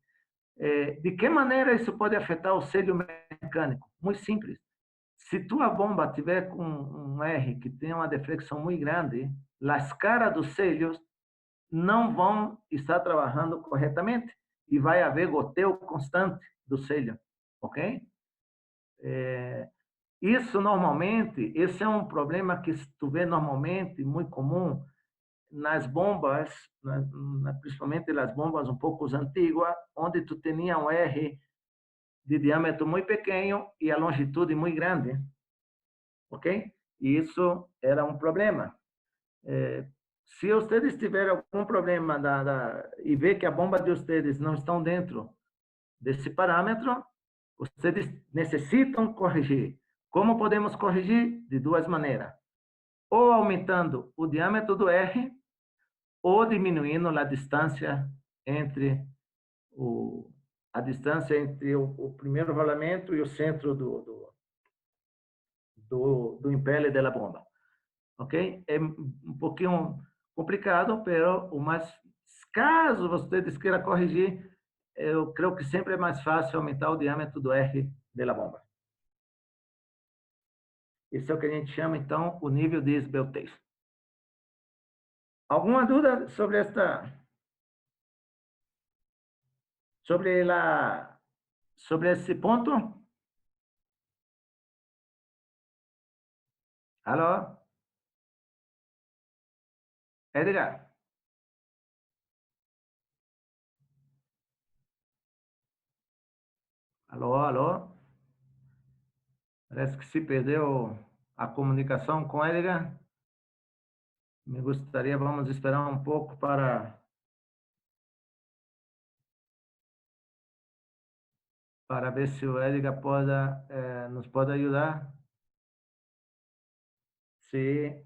C: De que maneira isso pode afetar o selho mecânico? Muito simples. Se tua bomba tiver com um R que tem uma deflexão muito grande, as caras dos selhos não vão estar trabalhando corretamente e vai haver goteo constante do selho, ok? Esse é um problema que tu vê normalmente, muito comum, nas bombas, principalmente nas bombas um pouco antigas, onde tu tinha um R de diâmetro muito pequeno e a longitude muito grande, ok? E isso era um problema. Se vocês tiverem algum problema e ver que a bomba de vocês não estão dentro desse parâmetro, vocês necessitam corrigir. Como podemos corrigir? De duas maneiras. Ou aumentando o diâmetro do R, ou diminuindo a distância entre o primeiro rolamento e o centro do impele da bomba. Ok? É um pouquinho complicado, mas caso vocês queiram corrigir, eu creio que sempre é mais fácil aumentar o diâmetro do R da bomba. Isso é o que a gente chama, então, o nível de esbeltez. Alguma dúvida sobre esse ponto? Alô? Edgar? Alô, alô? Parece que se perdeu a comunicação com Edgar. Me gostaria, vamos esperar um pouco para para ver se o Edgar nos pode ajudar. Se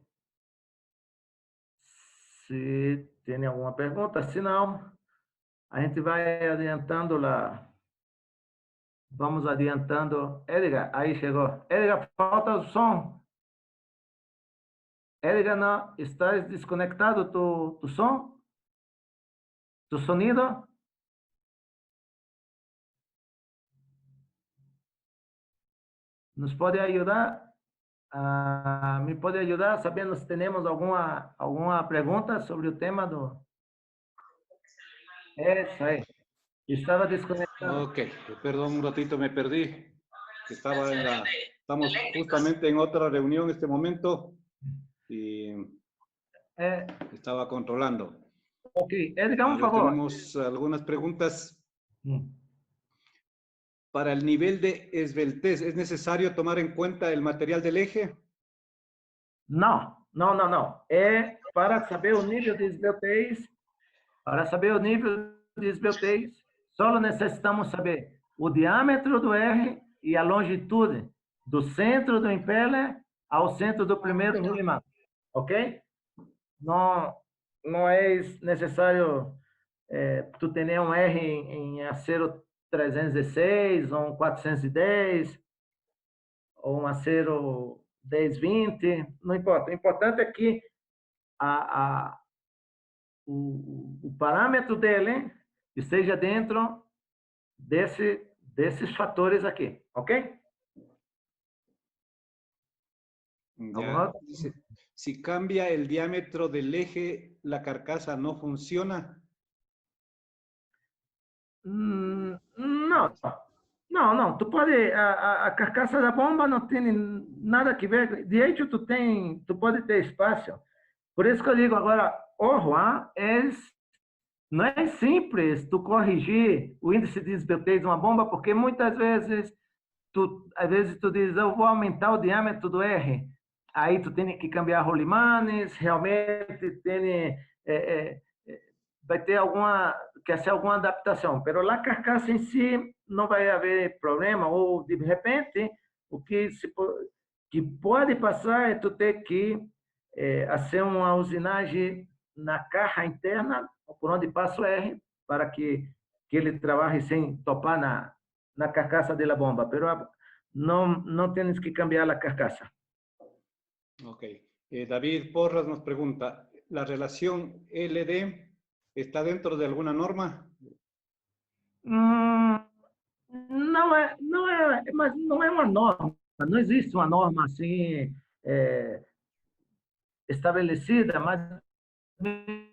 C: tem alguma pergunta, se não, a gente vai adiantando lá. Vamos adiantando. Edgar, aí chegou. Edgar, falta o som. Edgar, não, estás desconectado tu som? Tu sonido? Nos pode ajudar? Me pode ajudar sabendo se temos alguma pergunta sobre o tema do... Isso aí. Estava desconectado.
B: Ok, perdón, un ratito me perdí. Estamos justamente en otra reunión en este momento y estaba controlando.
C: Ok, Edgar, por favor.
B: Tenemos algunas preguntas. Para el nivel de esbeltez, ¿es necesario tomar en cuenta el material del eje?
C: Não. É para saber o nível de esbeltez. Para saber o nível de esbeltez, só necessitamos saber o diâmetro do R e a longitude do centro do impeller ao centro do primeiro rolimã. Ok? Não é necessário tu ter um R em acero 316 ou um 410 ou um acero 1020, não importa. O importante é que o parâmetro dele esteja dentro desses fatores aqui, ok?
B: Ya. Si cambia el diámetro del eje, ¿la carcasa no funciona?
C: Não. Tu pode, a carcaça da bomba não tem nada que ver. De hecho, tu pode ter espaço. Por isso que eu digo agora, não é simples tu corrigir o índice de esbeltez de uma bomba, porque muitas vezes tu diz, eu vou aumentar o diâmetro do R. Aí tu tem que cambiar rolimanes, realmente vai ter quer ser alguma adaptação. Mas a carcaça em si não vai haver problema, ou de repente, o que pode passar é tu ter que fazer uma usinagem na caixa interna, por onde passa o R, para que ele trabalhe sem topar na carcaça da bomba. Mas não tens que cambiar a carcaça.
B: Ok. David Porras nos pregunta, ¿la relación LD está dentro de alguna norma?
C: Não é uma norma. Não existe uma norma assim estabelecida, mas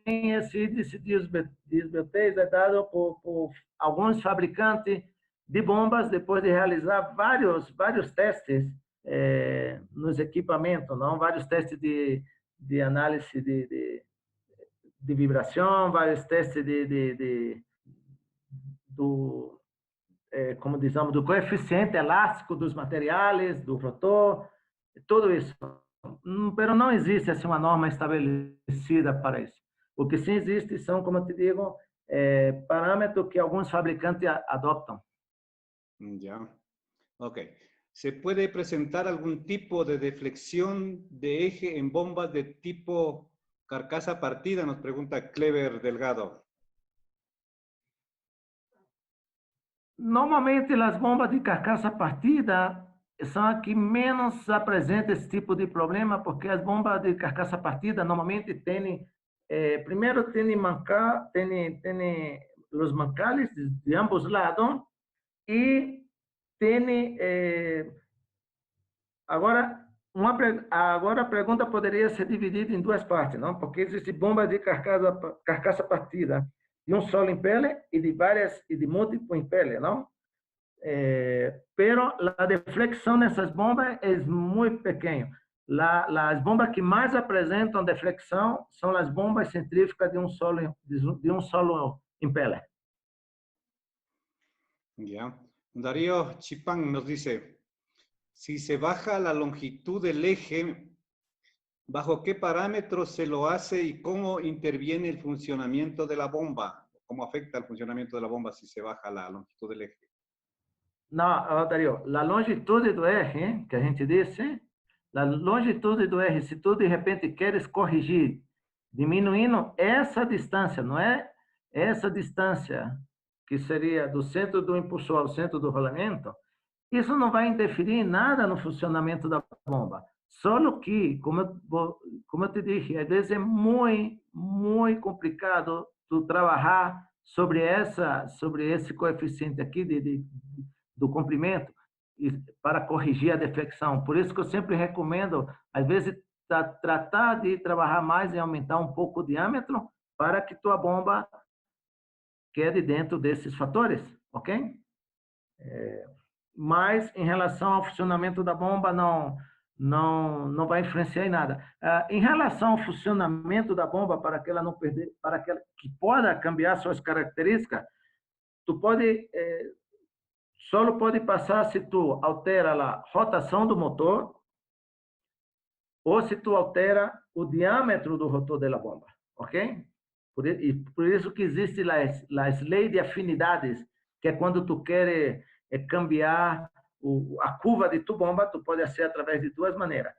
C: esse índice de esbeltez é dado por alguns fabricantes de bombas depois de realizar vários testes nos equipamentos, não? Vários testes de análise de vibração, vários testes como dizemos, do coeficiente elástico dos materiais, do rotor, tudo isso. Mas não existe assim, uma norma estabelecida para isso. O que sim existe são, como eu te digo, parâmetros que alguns fabricantes adoptam.
B: Ya. Ok. ¿Se puede presentar algún tipo de deflexión de eje en bombas de tipo carcasa partida? Nos pregunta Clever Delgado.
C: Normalmente, as bombas de carcaça partida são as que menos apresentam esse tipo de problema, porque as bombas de carcaça partida normalmente têm, primeiro tem os mancales de ambos lados e tem, agora a pergunta poderia ser dividida em duas partes, não? Porque existe bomba de carcaça partida de um solo impeller e de múltiplo impeller, não? Pero a deflexão nessas bombas é muito pequena. As bombas que mais apresentam deflexão são as bombas centrífugas de um solo impeller.
B: Ya. Darío Chipán nos dice, si se baja la longitud del eje, ¿bajo qué parámetros se lo hace y cómo interviene el funcionamiento de la bomba? ¿Cómo afecta el funcionamiento de la bomba si se baja la longitud del eje?
C: Não, Dario, a longitude do R, que a gente disse, a longitude do R, se tu de repente queres corrigir, diminuindo essa distância, não é essa distância que seria do centro do impulsor ao centro do rolamento, isso não vai interferir em nada no funcionamento da bomba. Só que, como eu te disse, às vezes é muito complicado tu trabalhar sobre esse coeficiente aqui do comprimento para corrigir a deflexão. Por isso que eu sempre recomendo, às vezes, tratar de trabalhar mais e aumentar um pouco o diâmetro para que tua bomba quede dentro desses fatores, ok? Mas, em relação ao funcionamento da bomba, não vai influenciar em nada. Em relação ao funcionamento da bomba, para que ela não perder, para que ela que possa cambiar suas características, tu só pode passar se tu altera a rotação do motor ou se tu altera o diâmetro do rotor da bomba, ok? Por isso que existe as leis de afinidades, que é quando tu quer cambiar a curva de tu bomba, tu pode ser através de duas maneiras.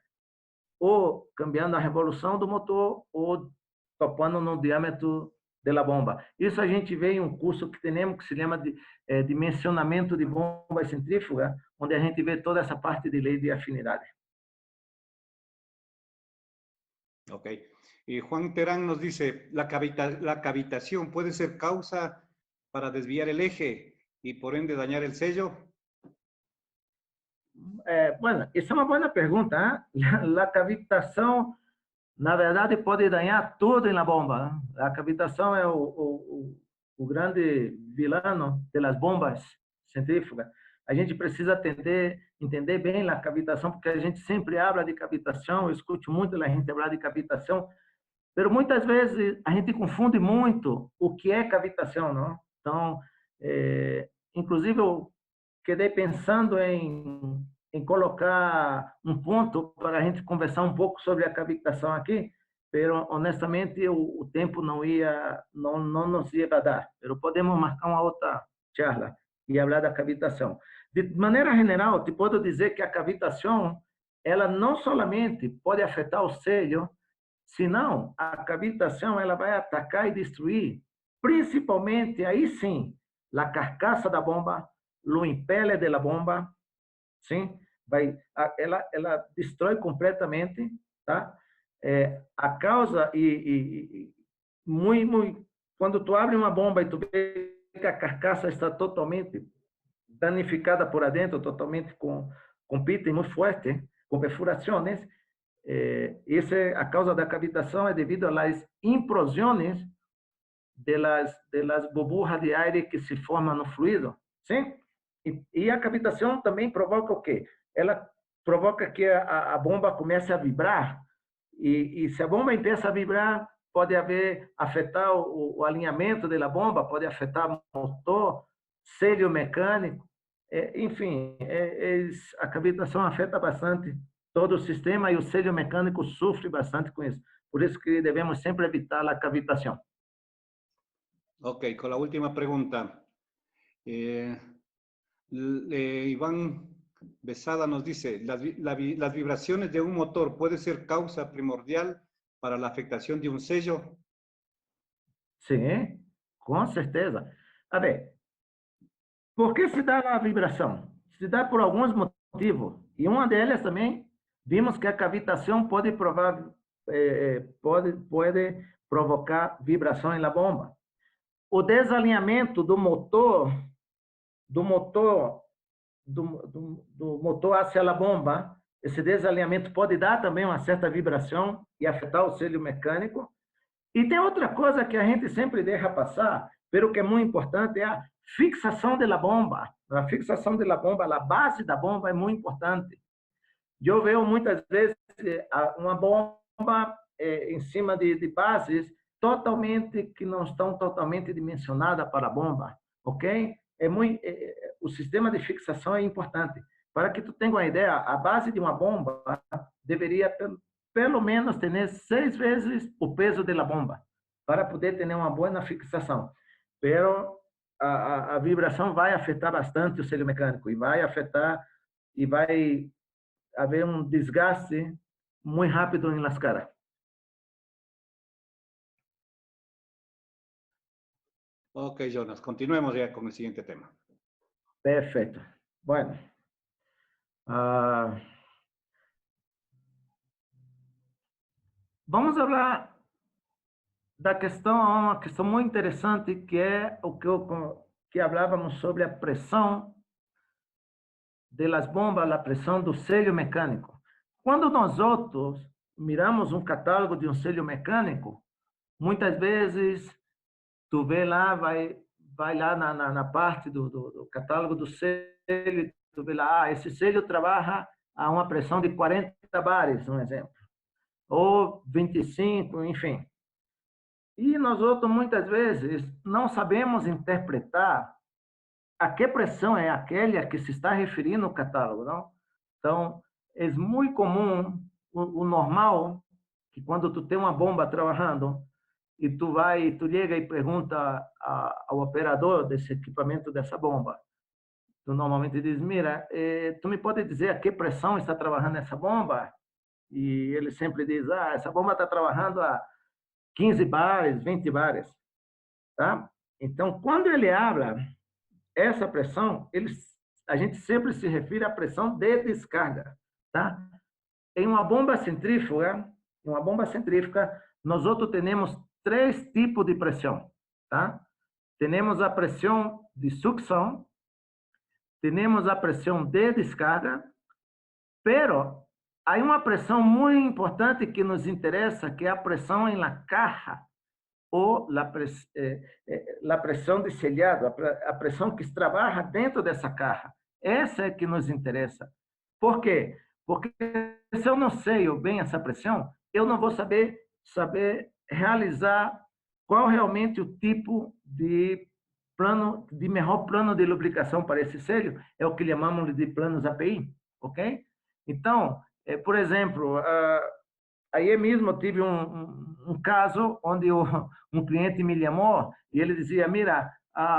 C: Ou cambiando a revolução do motor, ou topando no diâmetro da bomba. Isso a gente vê em um curso que temos que se chama de dimensionamento de bomba centrífuga, onde a gente vê toda essa parte de lei de afinidade.
B: Ok. Y Juan Terán nos dice, la cavitación puede ser causa para desviar el eje y por ende dañar el sello.
C: Bueno, essa é uma boa pergunta. A cavitação, na verdade, pode danhar tudo na bomba. A cavitação é o grande vilão das bombas centrífugas. A gente precisa entender bem a cavitação, porque a gente sempre habla de cavitação, eu escuto muito a gente falar de cavitação, mas muitas vezes a gente confunde muito o que é cavitação, não? Então, inclusive, eu quedei pensando em colocar um ponto para a gente conversar um pouco sobre a cavitação aqui, mas honestamente o tempo não nos ia dar. Mas podemos marcar uma outra charla e falar da cavitação. De maneira geral, te posso dizer que a cavitação, ela não somente pode afetar o selho, senão a cavitação ela vai atacar e destruir, principalmente aí sim, a carcaça da bomba, o impele da bomba, sim, ela destrói completamente, tá? A causa quando tu abre uma bomba e tu vê que a carcaça está totalmente danificada por adentro, totalmente com pita muito forte, com perfurações, a causa da cavitação é devido às implosões das burbujas de ar que se formam no fluido, sim? E a cavitação também provoca o quê? Ela provoca que a bomba comece a vibrar, e se a bomba começa a vibrar, pode afetar o alinhamento da bomba, pode afetar o motor, selho mecânico, enfim, a cavitação afeta bastante todo o sistema e o selho mecânico sofre bastante com isso. Por isso que devemos sempre evitar a cavitação.
B: Ok, con la última pregunta. Iván Besada nos dice, ¿las vibraciones de un motor puede ser causa primordial para la afectación de un sello?
C: Sim, com certeza. A ver, por que se dá a vibração? Se dá por alguns motivos. E uma delas também, vimos que a cavitação pode provocar vibração na bomba. O desalinhamento do motor hacia a bomba, esse desalinhamento pode dar também uma certa vibração e afetar o selho mecânico. E tem outra coisa que a gente sempre deixa passar, pero que é muito importante, é a fixação da bomba. A fixação da bomba, a base da bomba é muito importante. Eu vejo muitas vezes uma bomba em cima de bases que não estão totalmente dimensionadas para a bomba, ok? O sistema de fixação é importante. Para que tu tenha uma ideia, a base de uma bomba deveria pelo menos ter 6 vezes o peso da bomba para poder ter uma boa fixação. Pero a vibração vai afetar bastante o selho mecânico e vai afetar e vai haver um desgaste muito rápido em las caras.
B: Ok, Jonas, continuemos ya con el siguiente tema.
C: Perfeito. Bueno, vamos falar da questão, uma questão muito interessante, que é o que falávamos sobre a pressão das bombas, a pressão do selho mecânico. Quando nós outros miramos um catálogo de um selho mecânico, muitas vezes tu vê lá, vai lá na parte do catálogo do selho, tu vê lá, esse selho trabalha a uma pressão de 40 bares, um exemplo, ou 25, enfim. E nós outros, muitas vezes, não sabemos interpretar a que pressão é aquela a que se está referindo o catálogo, não? Então, é muito comum, o normal, que quando tu tem uma bomba trabalhando, e tu chega e pergunta ao operador desse equipamento, dessa bomba, tu normalmente diz, mira, tu me pode dizer a que pressão está trabalhando essa bomba? E ele sempre diz, essa bomba está trabalhando a 15 bares, 20 bares, tá? Então, quando ele habla essa pressão, a gente sempre se refere à pressão de descarga, tá? Em uma bomba centrífuga, nós outros temos 3 tipos de pressão, tá? Temos a pressão de sucção, temos a pressão de descarga, pero há uma pressão muito importante que nos interessa, que é a pressão em la caja, ou a pressão de selhado, a pressão que trabalha dentro dessa caja. Essa é que nos interessa. Por quê? Porque se eu não sei bem essa pressão, eu não vou saber realizar qual realmente o tipo de melhor plano de lubricação para esse selho, é o que chamamos de planos API, ok? Então, por exemplo, aí mesmo eu tive um caso onde um cliente me chamou e ele dizia, mira,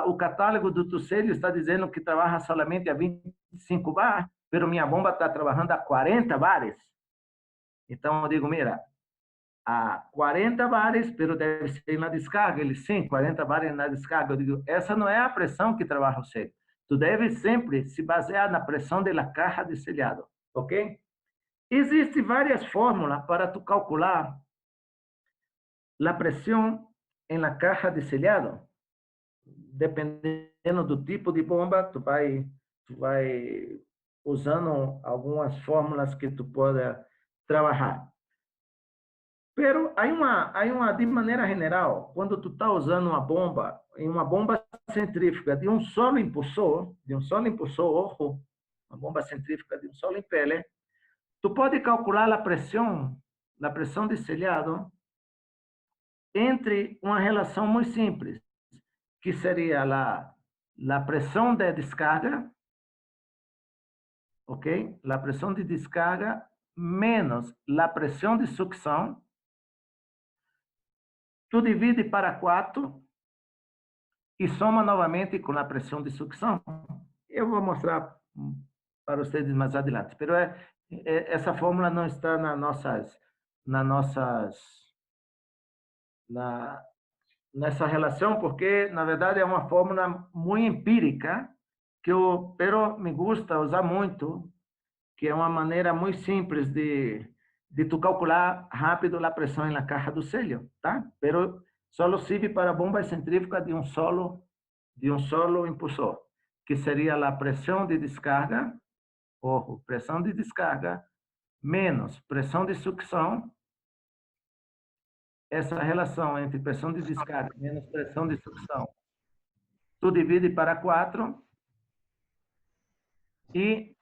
C: o catálogo do teu selho está dizendo que trabalha solamente a 25 bar, pero minha bomba está trabalhando a 40 bares. Então eu digo, mira, a 40 bares, pero deve ser na descarga. Ele, sim, 40 bares na descarga. Eu digo, essa não é a pressão que trabalha o selho. Tu deve sempre se basear na pressão da caja de selhado, ok? Existem várias fórmulas para tu calcular a pressão em la caja de selhado. Dependendo do tipo de bomba, tu vai usando algumas fórmulas que tu pode trabalhar. Pero há uma de maneira geral, quando tu está usando uma bomba, em uma bomba centrífuga de um solo impulsor, ojo, uma bomba centrífuga de um solo impele, tu pode calcular a pressão de selhado entre uma relação muito simples, que seria a pressão de descarga, ok? A pressão de descarga menos a pressão de sucção. Tu divide para 4 e soma novamente com a pressão de sucção. Eu vou mostrar para vocês mais adiante, mas essa fórmula não está nessa relação, porque, na verdade, é uma fórmula muito empírica, pero me gusta usar muito, que é uma maneira muito simples de tu calcular rápido a pressão na caja do selho, tá? Pero só serve para bombas centrífugas de um solo impulsor, que seria a pressão de descarga, pressão de descarga menos pressão de sucção. Essa relação entre pressão de descarga menos pressão de sucção, tu divide para 4 e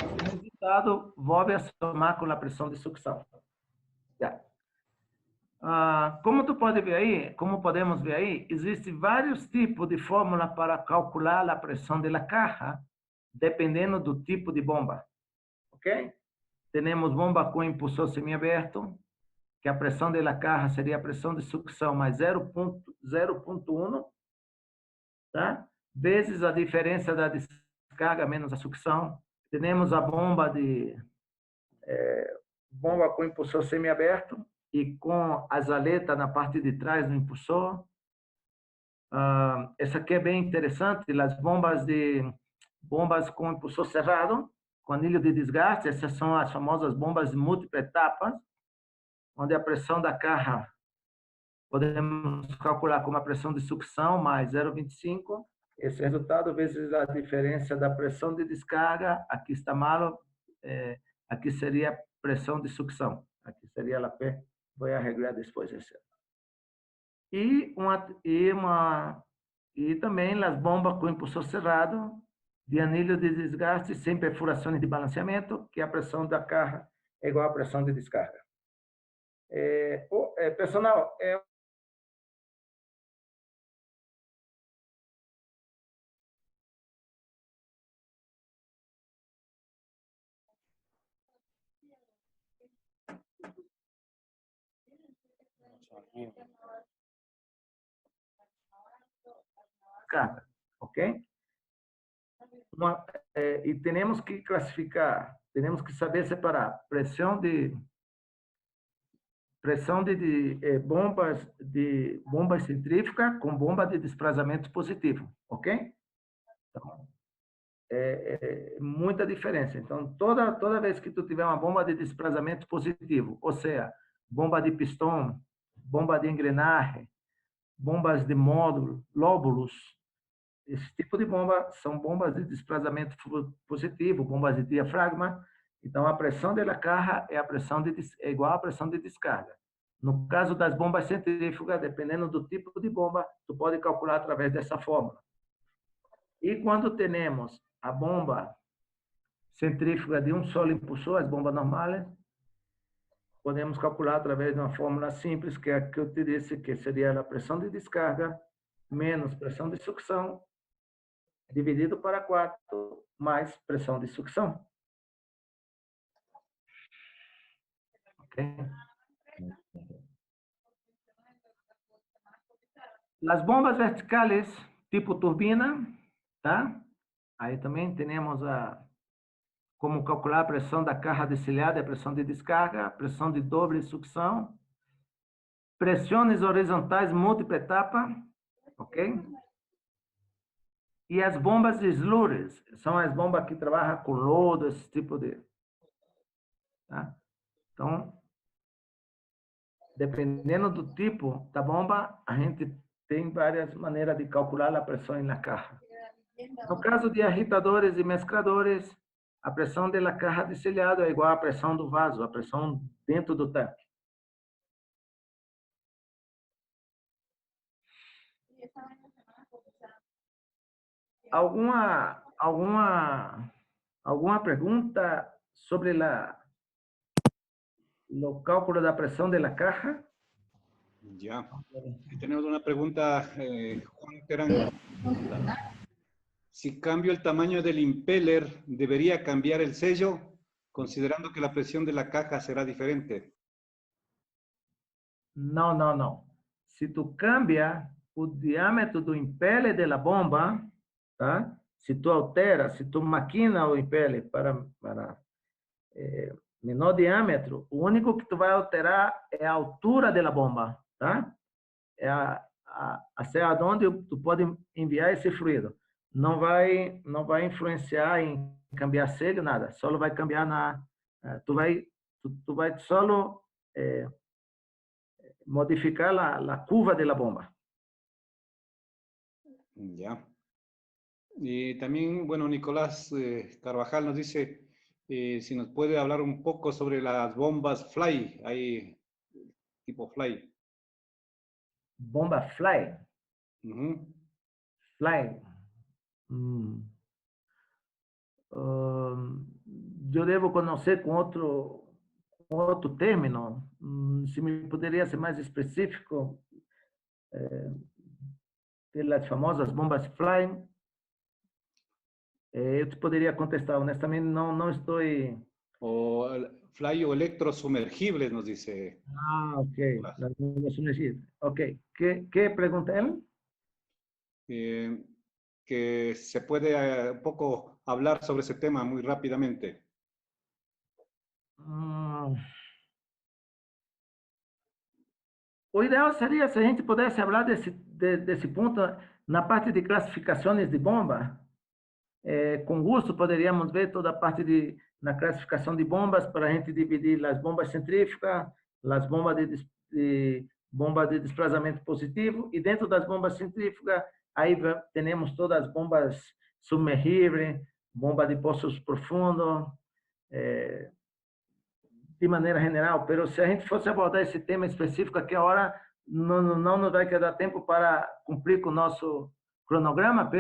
C: o resultado volve a somar com a pressão de sucção. Como podemos ver aí, existem vários tipos de fórmula para calcular a pressão da caja, dependendo do tipo de bomba, ok? Temos bomba com impulsor semiaberto, que a pressão da caja seria a pressão de sucção mais 0,1, tá? Vezes a diferença da descarga menos a sucção. Temos a bomba com impulsor semiaberto e com as aletas na parte de trás do impulsor. Essa aqui é bem interessante, as bombas com impulsor cerrado, com anilho de desgaste. Essas são as famosas bombas de múltipla etapas, onde a pressão da carga podemos calcular como a pressão de sucção mais 0,25. Esse resultado vezes a diferença da pressão de descarga. Aqui está mal, aqui seria a pressão de sucção. Aqui seria a P. Vou arreglar depois esse. E também as bombas com impulsor cerrado, de anilho de desgaste sem perfurações de balanceamento, que a pressão da carga é igual à pressão de descarga. Pessoal, carga, ok? E temos que classificar, temos que saber separar pressão de bombas centrífugas com bomba de desprazamento positivo, ok? Então, muita diferença. Então, toda vez que tu tiver uma bomba de desprazamento positivo, ou seja, bomba de pistão, bomba de engrenagem, bombas de módulo, lóbulos, esse tipo de bomba são bombas de desprazamento positivo, bombas de diafragma. Então, a pressão da carga é igual à pressão de descarga. No caso das bombas centrífugas, dependendo do tipo de bomba, tu pode calcular através dessa fórmula. E quando temos a bomba centrífuga de um solo impulsor, as bombas normais, podemos calcular através de uma fórmula simples, que é a que eu te disse, que seria a pressão de descarga menos pressão de sucção, dividido para 4, mais pressão de sucção. Ok? As bombas verticais, tipo turbina, tá? Aí também temos como calcular a pressão da carga descilhada, a pressão de descarga, a pressão de doble sucção, pressões horizontais múltipla etapa, ok? E as bombas de slurries, são as bombas que trabalham com lodo, esse tipo de... Tá? Então, dependendo do tipo da bomba, a gente tem várias maneiras de calcular a pressão na carga. No caso de agitadores e mescladores, a pressão da carga descilhada é igual à pressão do vaso, a pressão dentro do tanque. Alguma pergunta sobre o cálculo da pressão da carga?
B: Ya. Tenemos una pregunta, Juan Terán. Si cambio el tamaño del impeller, ¿debería cambiar el sello, considerando que la presión de la caja será diferente?
C: Não. Se tu cambia o diâmetro do impeller da bomba, tá? Se tu altera, se tu maquina o impeller para menor diâmetro, o único que tu vai alterar é a altura da bomba, tá? É até onde tu pode enviar esse fluido. Não vai influenciar em cambiar selho, nada. Só vai cambiar tu vai só modificar a curva da bomba.
B: Ya. Y también, bueno, Nicolás Carvajal nos dice si nos puede hablar un poco sobre las bombas Fly, hay tipo Fly.
C: Bomba Fly? Fly. Eu devo conhecer com outro término. Se me poderia ser mais específico, pelas famosas bombas Fly, eu te poderia contestar. Honestamente, não estou...
B: O Fly o electrosumergibles, nos dice.
C: Ok. Las bombas sumergibles. Ok. ¿Qué pregunta él?
B: que se puede un poco hablar sobre ese tema muy rápidamente.
C: O ideal seria se a gente pudesse falar desse ponto na parte de classificações de bomba. Com gosto, poderíamos ver toda a parte na classificação de bombas para a gente dividir as bombas centrífugas, as bombas bomba de desplazamento positivo, e dentro das bombas centrífugas, aí temos todas as bombas submergíveis, bomba de poços profundos, de maneira general, mas se a gente fosse abordar esse tema específico aqui, a hora não nos vai dar tempo para cumprir com o nosso cronograma,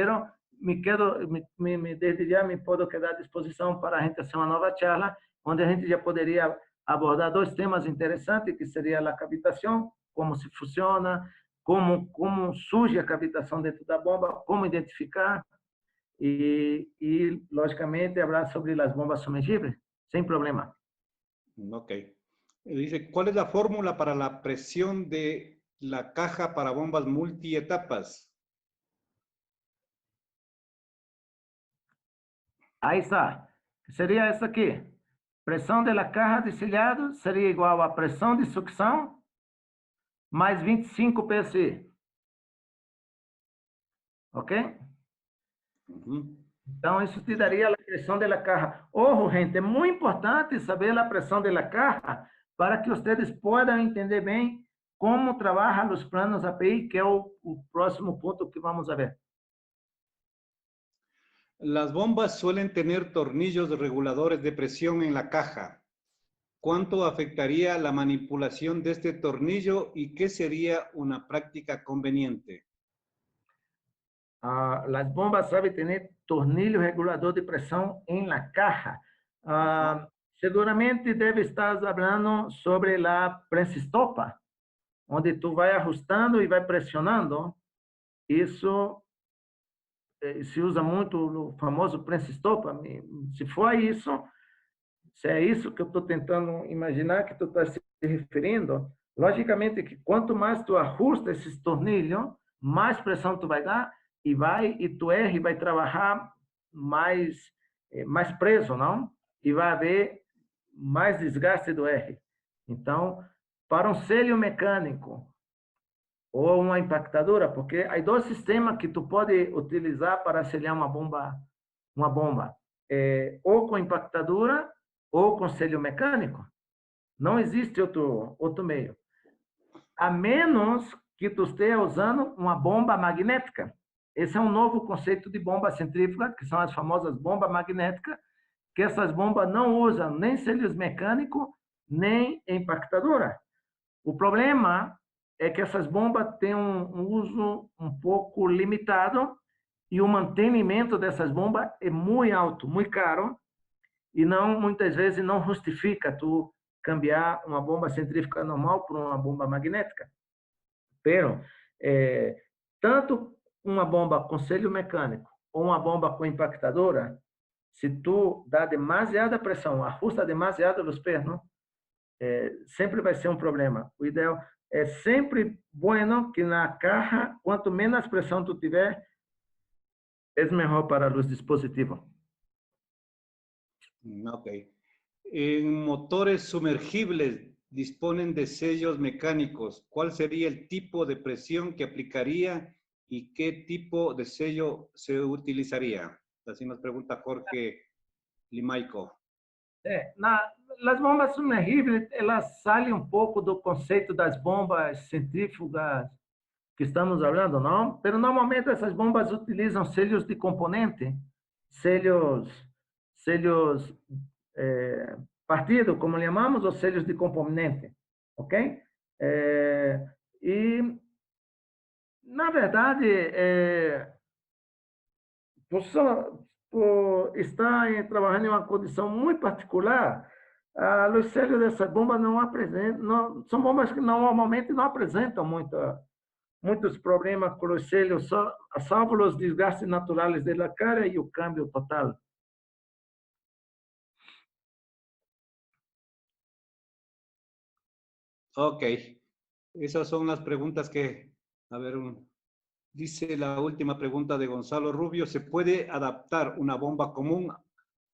C: mas desde já me posso quedar à disposição para a gente fazer uma nova charla, onde a gente já poderia abordar dois temas interessantes, que seria a cavitação, como se funciona, como surge a cavitação dentro da bomba, como identificar, e logicamente, falar sobre as bombas submergíveis, sem problema.
B: Ok. Dice, ¿cuál es la fórmula para la presión de la caja para bombas multietapas?
C: Aí está. Seria essa aqui. Pressão da caja de cilhado seria igual a pressão de sucção mais 25 psi. Ok? Então, isso te daria a pressão da caja. Ojo, gente, é muito importante saber a pressão da caja para que vocês possam entender bem como trabalham os planos API, que é o próximo ponto que vamos a ver.
B: Las bombas suelen tener tornillos reguladores de presión en la caja. ¿Cuánto afectaría la manipulación de este tornillo y qué sería una práctica conveniente?
C: Las bombas saben tener tornillo regulador de presión en la caja. Seguramente deve estar falando sobre a prensa-estopa, onde tu vai ajustando e vai pressionando. Isso se usa muito o famoso prensa-estopa. Se for isso, se é isso que eu estou tentando imaginar que tu está se referindo, logicamente que quanto mais tu ajusta esses tornilhos, mais pressão tu vai dar e tu R vai trabalhar mais preso, não? E vai haver mais desgaste do R. Então, para um selho mecânico ou uma impactadora, porque há dois sistemas que tu pode utilizar para selhar uma bomba, ou com impactadora ou com selho mecânico. Não existe outro meio. A menos que tu esteja usando uma bomba magnética. Esse é um novo conceito de bomba centrífuga, que são as famosas bombas magnéticas, que essas bombas não usam nem selhos mecânicos, nem impactadora. O problema é que essas bombas têm um uso um pouco limitado e o mantenimento dessas bombas é muito alto, muito caro, e muitas vezes não justifica tu cambiar uma bomba centrífuga normal por uma bomba magnética. Pero, tanto uma bomba com selho mecânico ou uma bomba com impactadora, se tu dá demasiada pressão, ajusta demasiado os pés, não? Sempre vai ser um problema. O ideal é sempre bueno que na caja, quanto menos pressão tu tiver, é melhor para os dispositivos.
B: Ok. En motores sumergibles disponen de sellos mecánicos. ¿Cuál sería el tipo de presión que aplicaría y qué tipo de sello se utilizaría? Así nos pregunta Jorge Limaico.
C: As bombas submergíveis, elas saem um pouco do conceito das bombas centrífugas que estamos falando, não? Mas normalmente essas bombas utilizam selhos de componente, selhos partido, como chamamos, ou selhos de componente, ok? E, na verdade, por estar trabalhando em uma condição muito particular, os selhos dessas bombas não apresentam, são bombas que normalmente não apresentam muitos problemas com os selhos, salvo os desgastes naturais da cara e o câmbio total.
B: Ok, esas son las preguntas que, a ver, Dice la última pregunta de Gonzalo Rubio, ¿se puede adaptar una bomba común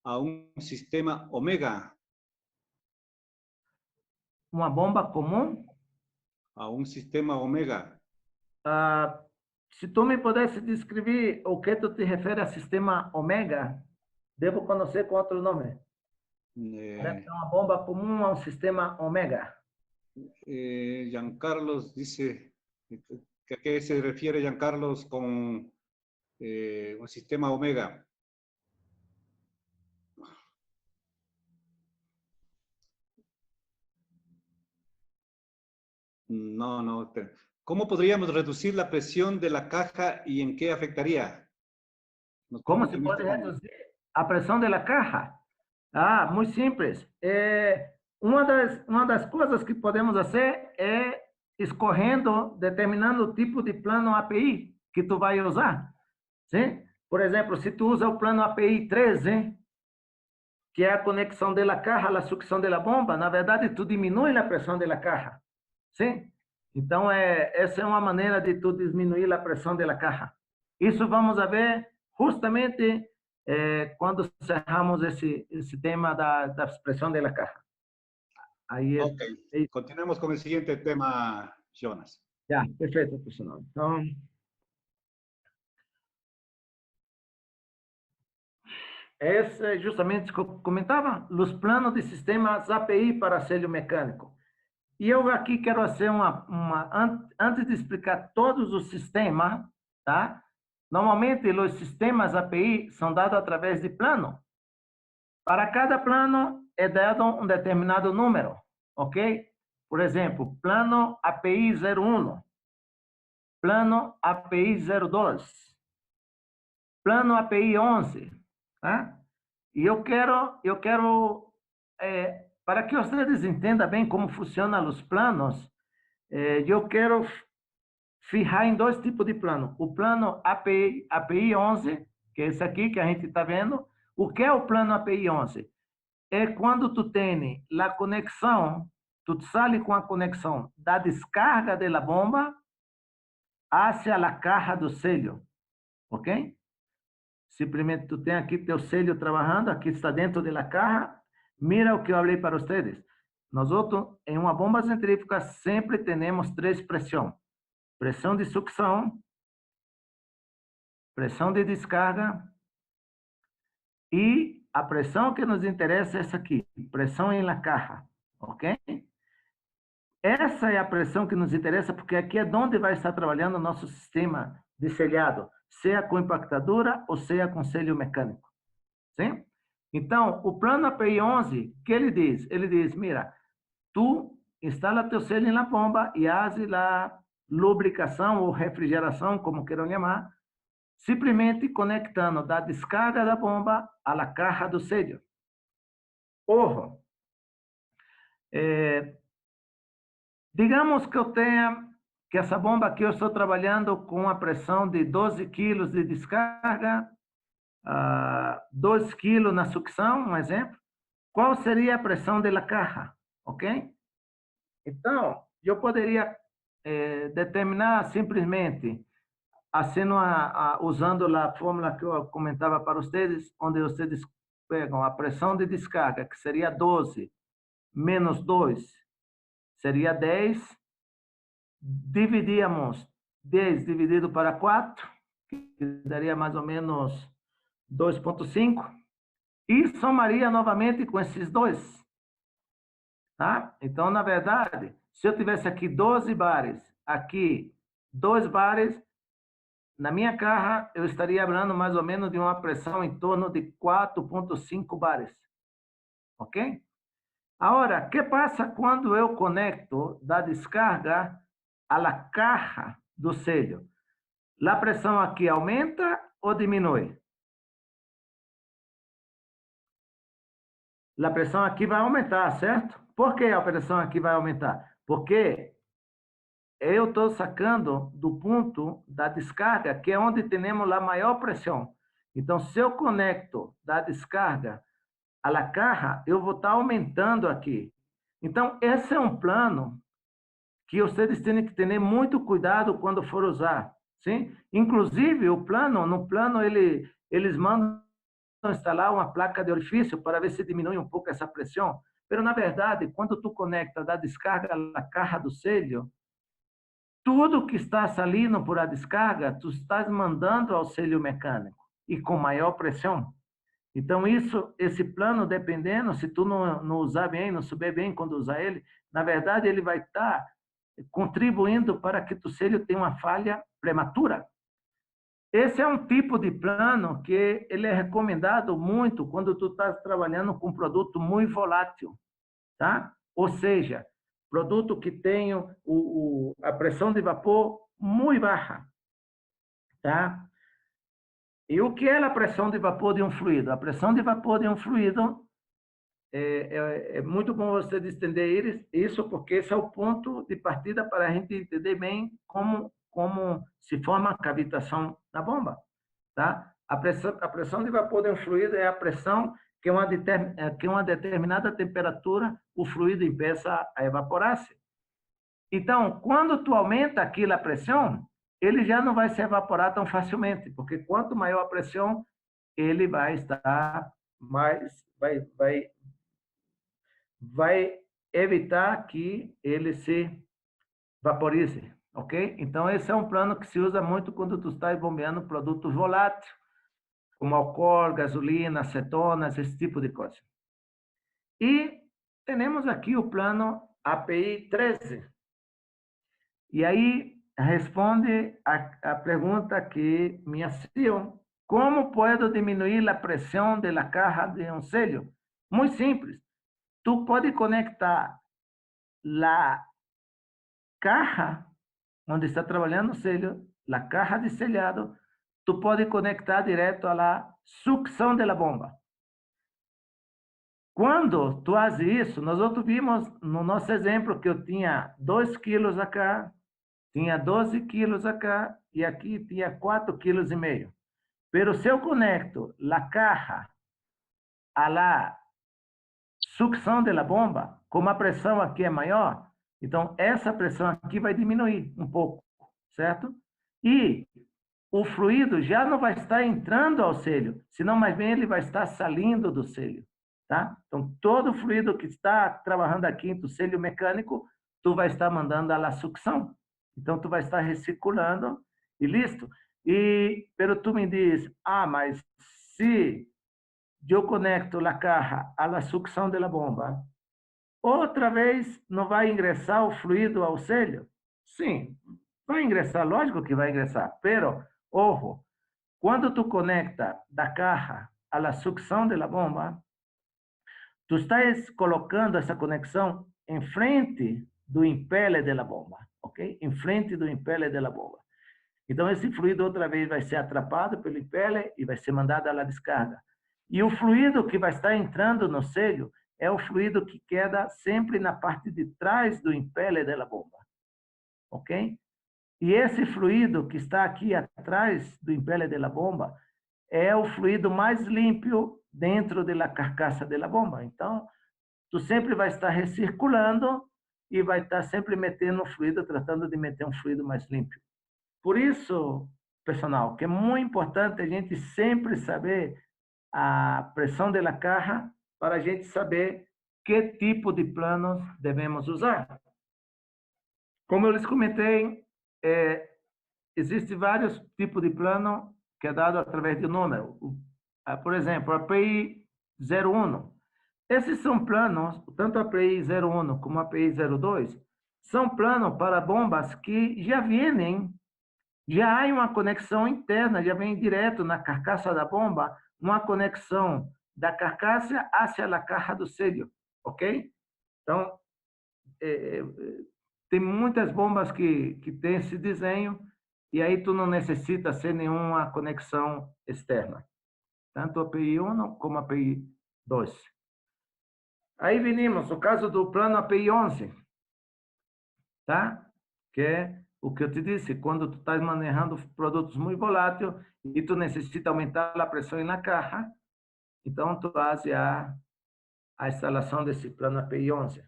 B: a un sistema Omega?
C: Uma bomba comum?
B: A un sistema Omega.
C: Se tu me pudesse descrever o que tu te refere a sistema Omega, devo conhecer com outro nome. Adaptar uma bomba comum a um sistema Omega.
B: Giancarlos dice, ¿a qué se refiere Giancarlos con un sistema Omega? No, no. ¿Cómo podríamos reducir la presión de la caja y en qué afectaría?
C: Como se pode reduzir a pressão da caja? Ah, muito simples. Uma das coisas que podemos fazer é escorrendo, determinando o tipo de plano API que tu vai usar. Sim? Por exemplo, se tu usa o plano API 13, que é a conexão da caja, a sucção da bomba, na verdade, tu diminui a pressão da caja. Sim? Então, essa é uma maneira de tu diminuir a pressão da caja. Isso vamos ver justamente quando cerramos esse tema da pressão da caja. Aí
B: ok, continuemos com o seguinte tema, Jonas.
C: Já, perfeito, professor. Então, esse justamente que eu comentava, os planos de sistemas API para selho mecânico. E eu aqui quero fazer antes de explicar todos os sistemas, tá? Normalmente, os sistemas API são dados através de plano. Para cada plano, é dado um determinado número, ok? Por exemplo, plano API 01, plano API 02, plano API 11, tá? E eu quero para que vocês entendam bem como funcionam os planos, eu quero fijar em dois tipos de plano. O plano API 11, que é esse aqui que a gente está vendo. O que é o plano API 11? É quando tu tem a conexão, tu sai com a conexão da descarga da bomba hacia a caja do selho, ok? Simplesmente tu tem aqui teu selho trabalhando, aqui está dentro da caja. Mira o que eu falei para vocês. Nós, em uma bomba centrífuga, sempre temos três pressões. Pressão de sucção, pressão de descarga e a pressão que nos interessa é essa aqui, pressão em la caja, ok? Essa é a pressão que nos interessa porque aqui é onde vai estar trabalhando o nosso sistema de selhado, seja com impactadora ou seja com selho mecânico, sim? Então, o plano API 11, que ele diz? Ele diz, mira, tu instala teu selho na bomba e faz a lubricação ou refrigeração, como queiram chamar, simplesmente conectando da descarga da bomba à caja do selho. Ojo, digamos que eu tenha, que essa bomba aqui eu estou trabalhando com a pressão de 12 quilos de descarga, 2 quilos na sucção, um exemplo. Qual seria a pressão da caja, ok? Então, eu poderia determinar simplesmente usando a fórmula que eu comentava para vocês, onde vocês pegam a pressão de descarga, que seria 12, menos 2, seria 10, dividíamos 10 dividido para 4, que daria mais ou menos 2,5, e somaria novamente com esses dois. Tá? Então, na verdade, se eu tivesse aqui 12 bares, aqui 2 bares, na minha caja, eu estaria falando mais ou menos de uma pressão em torno de 4,5 bares. Ok? Agora, o que passa quando eu conecto da descarga à caja do selho? A pressão aqui aumenta ou diminui? A pressão aqui vai aumentar, certo? Por que a pressão aqui vai aumentar? Porque eu estou sacando do ponto da descarga, que é onde temos a maior pressão. Então, se eu conecto da descarga à caja, eu vou estar aumentando aqui. Então, esse é um plano que vocês têm que ter muito cuidado quando for usar. sim? Inclusive, no plano, eles mandam instalar uma placa de orifício para ver se diminui um pouco essa pressão. Mas, na verdade, quando tu conecta da descarga à caja do selho, tudo que está saindo por a descarga, tu estás mandando ao selho mecânico e com maior pressão. Então, esse plano, dependendo, se tu não usar bem, não souber bem quando usar ele, na verdade, ele vai estar contribuindo para que tu selho tenha uma falha prematura. Esse é um tipo de plano que ele é recomendado muito quando tu estás trabalhando com produto muito volátil, tá? Ou seja, produto que tem a pressão de vapor muito baixa, tá? E o que é a pressão de vapor de um fluido? A pressão de vapor de um fluido é muito bom você entender isso, porque esse é o ponto de partida para a gente entender bem como se forma a cavitação na bomba, tá? A pressão de vapor de um fluido é a pressão que uma determinada temperatura o fluido empieza a evaporar-se. Então, quando tu aumenta aquilo a pressão, ele já não vai se evaporar tão facilmente, porque quanto maior a pressão, ele vai estar mais, vai evitar que ele se vaporize, ok? Então, esse é um plano que se usa muito quando tu está bombeando produtos voláteis, como álcool, gasolina, acetonas, esse tipo de coisa. E temos aqui o plano API 13. E aí responde a pergunta que me hacían: como posso diminuir a pressão da caja de um selho? Muito simples. Tu pode conectar a caja onde está trabalhando o selho, a caja de selhado, tu pode conectar direto à sucção da bomba. Quando tu faz isso, nós vimos no nosso exemplo que eu tinha 2 quilos acá, tinha 12 quilos acá e aqui tinha 4,5 quilos. Pero se eu conecto a caja à sucção da bomba, como a pressão aqui é maior, então essa pressão aqui vai diminuir um pouco, certo? E o fluido já não vai estar entrando ao selho, senão mais bem ele vai estar saindo do selho, tá? Então, todo o fluido que está trabalhando aqui no selho mecânico, tu vai estar mandando à sucção. Então, tu vai estar recirculando e listo. Pero tu me diz, mas se eu conecto a caja à sucção da bomba, outra vez não vai ingressar o fluido ao selho? Sim, vai ingressar, lógico que vai ingressar, pero, ojo, quando tu conecta da caja à sucção da bomba, tu estás colocando essa conexão em frente do impele da bomba, ok? Em frente do impele da bomba. Então, esse fluido outra vez vai ser atrapado pelo impele e vai ser mandado à descarga. E o fluido que vai estar entrando no selho é o fluido que queda sempre na parte de trás do impele da bomba, ok? E esse fluido que está aqui atrás do impele da bomba é o fluido mais limpo dentro da carcaça da bomba. Então, tu sempre vai estar recirculando e vai estar sempre metendo fluido, tratando de meter um fluido mais limpo. Por isso, pessoal, que é muito importante a gente sempre saber a pressão da caja para a gente saber que tipo de planos devemos usar. Como eu lhes comentei, existem vários tipos de plano que é dado através de número. Por exemplo, a API 01. Esses são planos, tanto a API 01 como a API 02, são planos para bombas que já há uma conexão interna, já vem direto na carcaça da bomba, uma conexão da carcaça hacia a caja do selho, ok? Então, tem muitas bombas que têm esse desenho e aí tu não necessita ser nenhuma conexão externa, tanto a API 1 como a API 2. Aí venimos o caso do plano API 11, tá? Que é o que eu te disse, quando tu estás manejando produtos muito voláteis e tu necessita aumentar a pressão na caja, então tu faz a instalação desse plano API 11.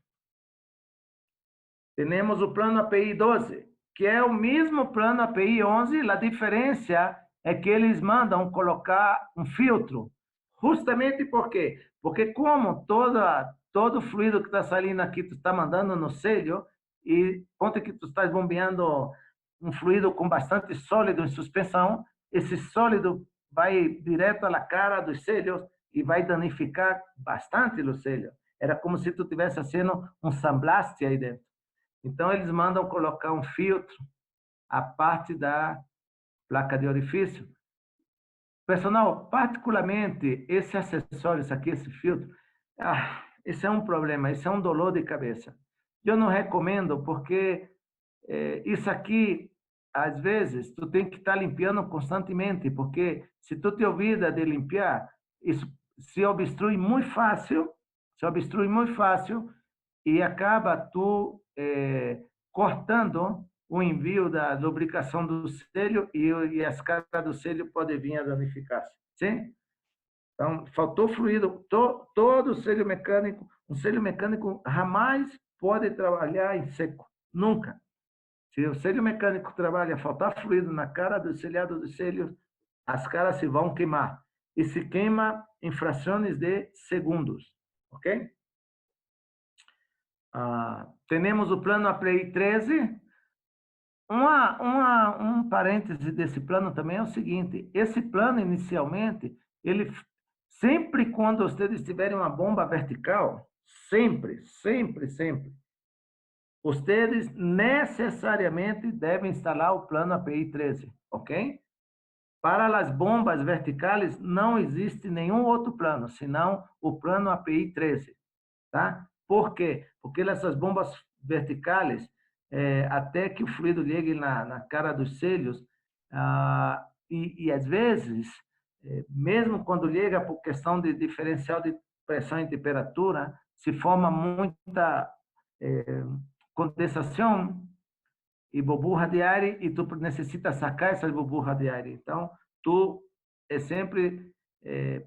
C: Temos o plano API 12. que é o mesmo plano API 11, a diferença é que eles mandam colocar um filtro. Justamente por quê? Porque como todo fluido que está saindo aqui, tu está mandando no selho, e ponto que tu estás bombeando um fluido com bastante sólido em suspensão, esse sólido vai direto à cara dos selhos e vai danificar bastante o selho. Era como se tu estivesse fazendo um sandblast aí dentro. Então, eles mandam colocar um filtro à parte da placa de orifício. Pessoal, particularmente, esse acessório, isso aqui, esse filtro, esse é um problema, isso é um dolor de cabeça. Eu não recomendo, porque isso aqui, às vezes, tu tem que estar limpando constantemente, porque se tu te olvida de limpar, isso se obstrui muito fácil, e acaba tu cortando o envio da lubricação do selho e as cargas do selho podem vir a danificar-se. Sim? Então, faltou fluido. Todo um selho mecânico jamais pode trabalhar em seco. Nunca. Se o selho mecânico trabalha, faltar fluido na cara do selhado dos selhos, as caras se vão queimar. E se queima em frações de segundos. Ok? Temos o plano API 13. Um parêntese desse plano também é o seguinte: esse plano, inicialmente, ele sempre quando vocês tiverem uma bomba vertical, sempre, vocês necessariamente devem instalar o plano API 13, ok? Para as bombas verticais, não existe nenhum outro plano, senão o plano API 13, tá? Por quê? Porque essas bombas verticais, até que o fluido chegue na cara dos selhos, e às vezes, mesmo quando chega por questão de diferencial de pressão e temperatura, se forma muita condensação e burbuja de ar, e tu necessitas sacar essas burbujas de ar. Então, tu sempre,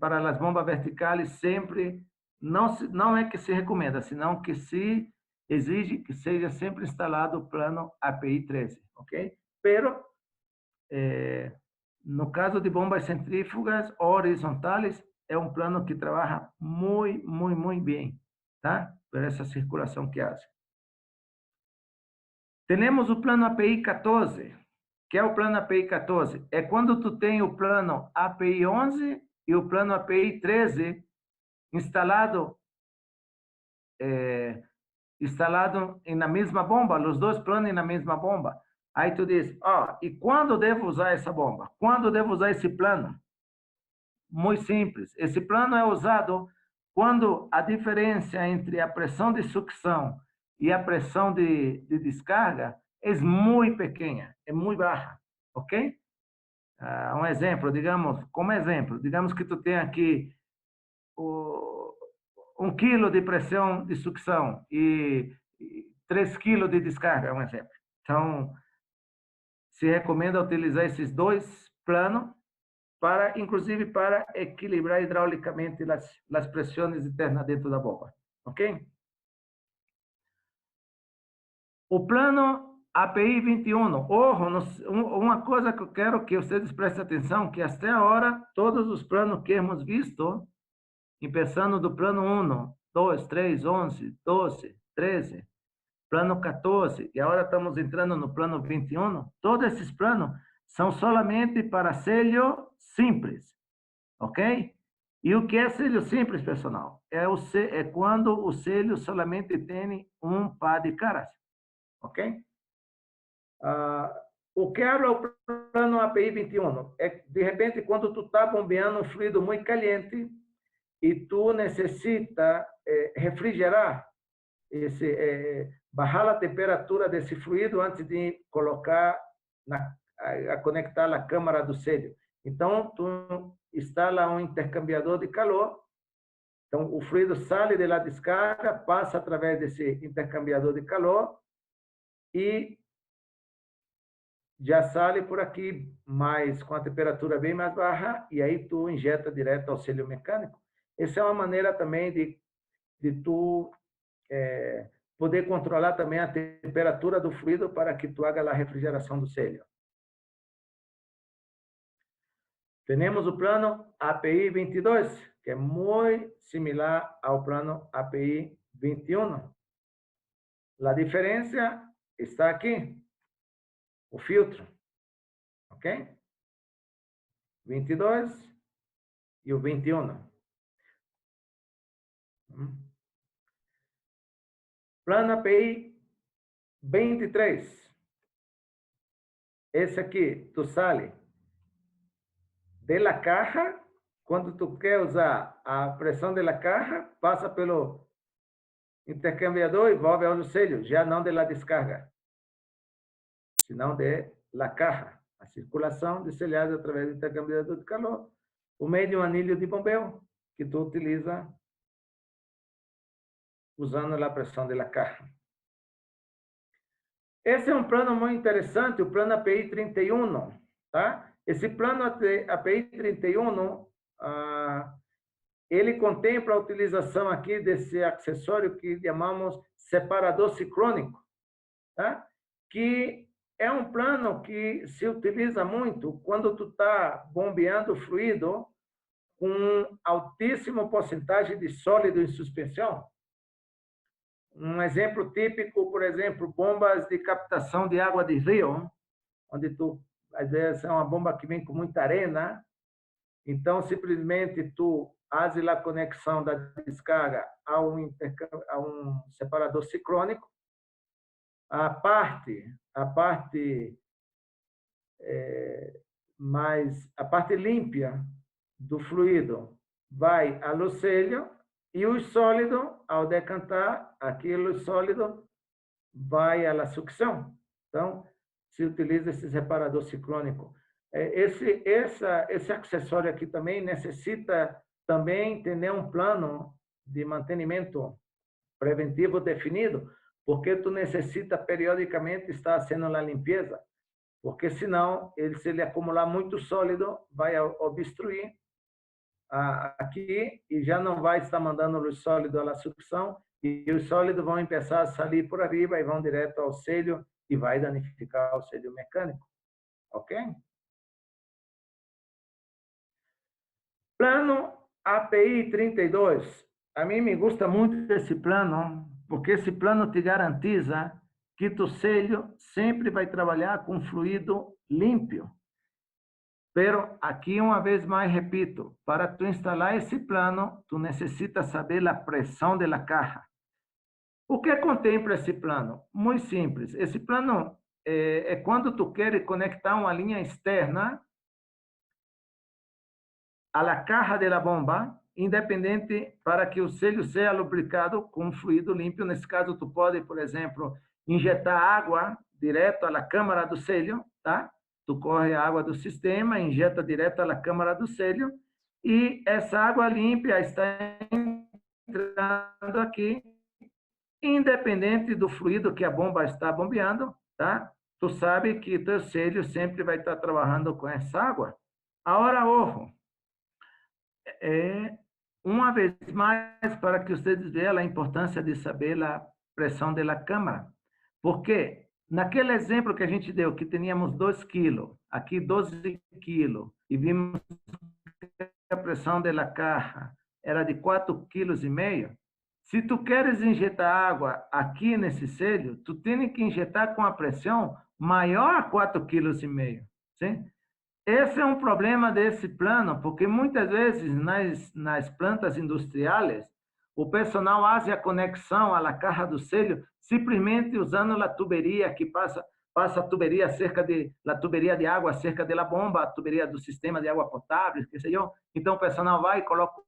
C: para as bombas verticais, sempre, não é que se recomenda, senão que se exige que seja sempre instalado o plano API 13, ok? Pero, no caso de bombas centrífugas horizontais, é um plano que trabalha muito bem, tá? Por essa circulação que hace. Temos o plano API 14, que é o plano API 14. É quando tu tem o plano API 11 e o plano API 13 instalado na mesma bomba, os dois planos na mesma bomba. Aí tu diz, e quando devo usar essa bomba? Quando devo usar esse plano? Muito simples. Esse plano é usado quando a diferença entre a pressão de sucção e a pressão de descarga é muito pequena, é muito baixa, ok? Um exemplo, digamos que tu tem aqui 1 quilo de pressão de sucção e 3 quilos de descarga, é um exemplo. Então, se recomenda utilizar esses dois planos inclusive para equilibrar hidraulicamente as pressões internas dentro da bomba, ok? O plano API 21. Uma coisa que eu quero que vocês prestem atenção, que até agora, todos os planos que hemos visto, começando do plano 1, 2, 3, 11, 12, 13, plano 14, e agora estamos entrando no plano 21, todos esses planos são solamente para selho simples, ok? E o que é selho simples, pessoal? É quando o selho solamente tem um par de caras, ok? O que habla o plano API 21? De repente, quando tu está bombeando um fluido muito caliente e tu necessita refrigerar, bajar a temperatura desse fluido antes de colocar, a conectar a câmara do selho. Então, tu instala um intercambiador de calor. Então, o fluido sai da descarga, passa através desse intercambiador de calor e já sai por aqui, mas com a temperatura bem mais baixa, e aí tu injeta direto ao selho mecânico. Essa é uma maneira também de tu poder controlar também a temperatura do fluido para que tu haga a refrigeração do selho. Temos o plano API 22, que é muito similar ao plano API 21. A diferença está aqui, o filtro, ok? 22 e o 21. Plano API 23. Esse aqui, tu sale de la caja, quando tu quer usar a pressão de la caja, passa pelo intercambiador e volve ao selho, já não de la descarga, senão de la caja, a circulação de selhado através do intercambiador de calor, por meio de um anilho de bombeu que tu utiliza usando a pressão de la caja. Esse é um plano muito interessante, o plano API 31, tá? Esse plano API 31, ele contempla a utilização aqui desse acessório que chamamos separador sincrônico, tá? Que é um plano que se utiliza muito quando tu está bombeando fluido com altíssima porcentagem de sólido em suspensão. Um exemplo típico, por exemplo, bombas de captação de água de rio, onde tu, às vezes, é uma bomba que vem com muita arena, então, simplesmente, tu fazes a conexão da descarga a um separador sincrônico, a parte límpia do fluido vai ao selho e o sólido, ao decantar, aquele sólido vai à sucção. Então, se utiliza esse separador sincrônico. Esse acessório aqui também necessita também ter um plano de mantenimento preventivo definido, porque tu necessita periodicamente estar fazendo a limpeza, porque senão, se ele acumular muito sólido, vai obstruir aqui e já não vai estar mandando o sólido à sucção e os sólidos vão começar a sair por arriba e vão direto ao selho e vai danificar o selho mecânico. Ok? Plano API 32. A mim me gusta muito esse plano, porque esse plano te garantiza que tu selho sempre vai trabalhar com fluido limpo. Pero aqui, uma vez mais, repito, para tu instalar esse plano, tu necessitas saber a pressão da caja. O que contempla esse plano? Muito simples. Esse plano é quando tu queres conectar uma linha externa a la caja de la bomba, independente para que o selho seja lubricado com fluido limpo. Nesse caso, tu pode, por exemplo, injetar água direto à la câmara do selho, tá? Tu corre a água do sistema, injeta direto à la câmara do selho, e essa água limpa está entrando aqui, independente do fluido que a bomba está bombeando, tá? Tu sabe que teu selho sempre vai estar trabalhando com essa água. Agora, ojo, uma vez mais, para que vocês vejam a importância de saber a pressão da câmara, porque naquele exemplo que a gente deu, que tínhamos 2 quilos, aqui 12 quilos, e vimos que a pressão da caixa era de 4,5 kg, se tu queres injetar água aqui nesse selho, tu tem que injetar com a pressão maior a 4,5 kg, sim? Esse é um problema desse plano, porque muitas vezes nas plantas industriais, o personal faz a conexão à caixa do selho simplesmente usando a tuberia que passa a tuberia a tuberia de água cerca da bomba, a tuberia do sistema de água potável, que sei eu. Então o personal vai e coloca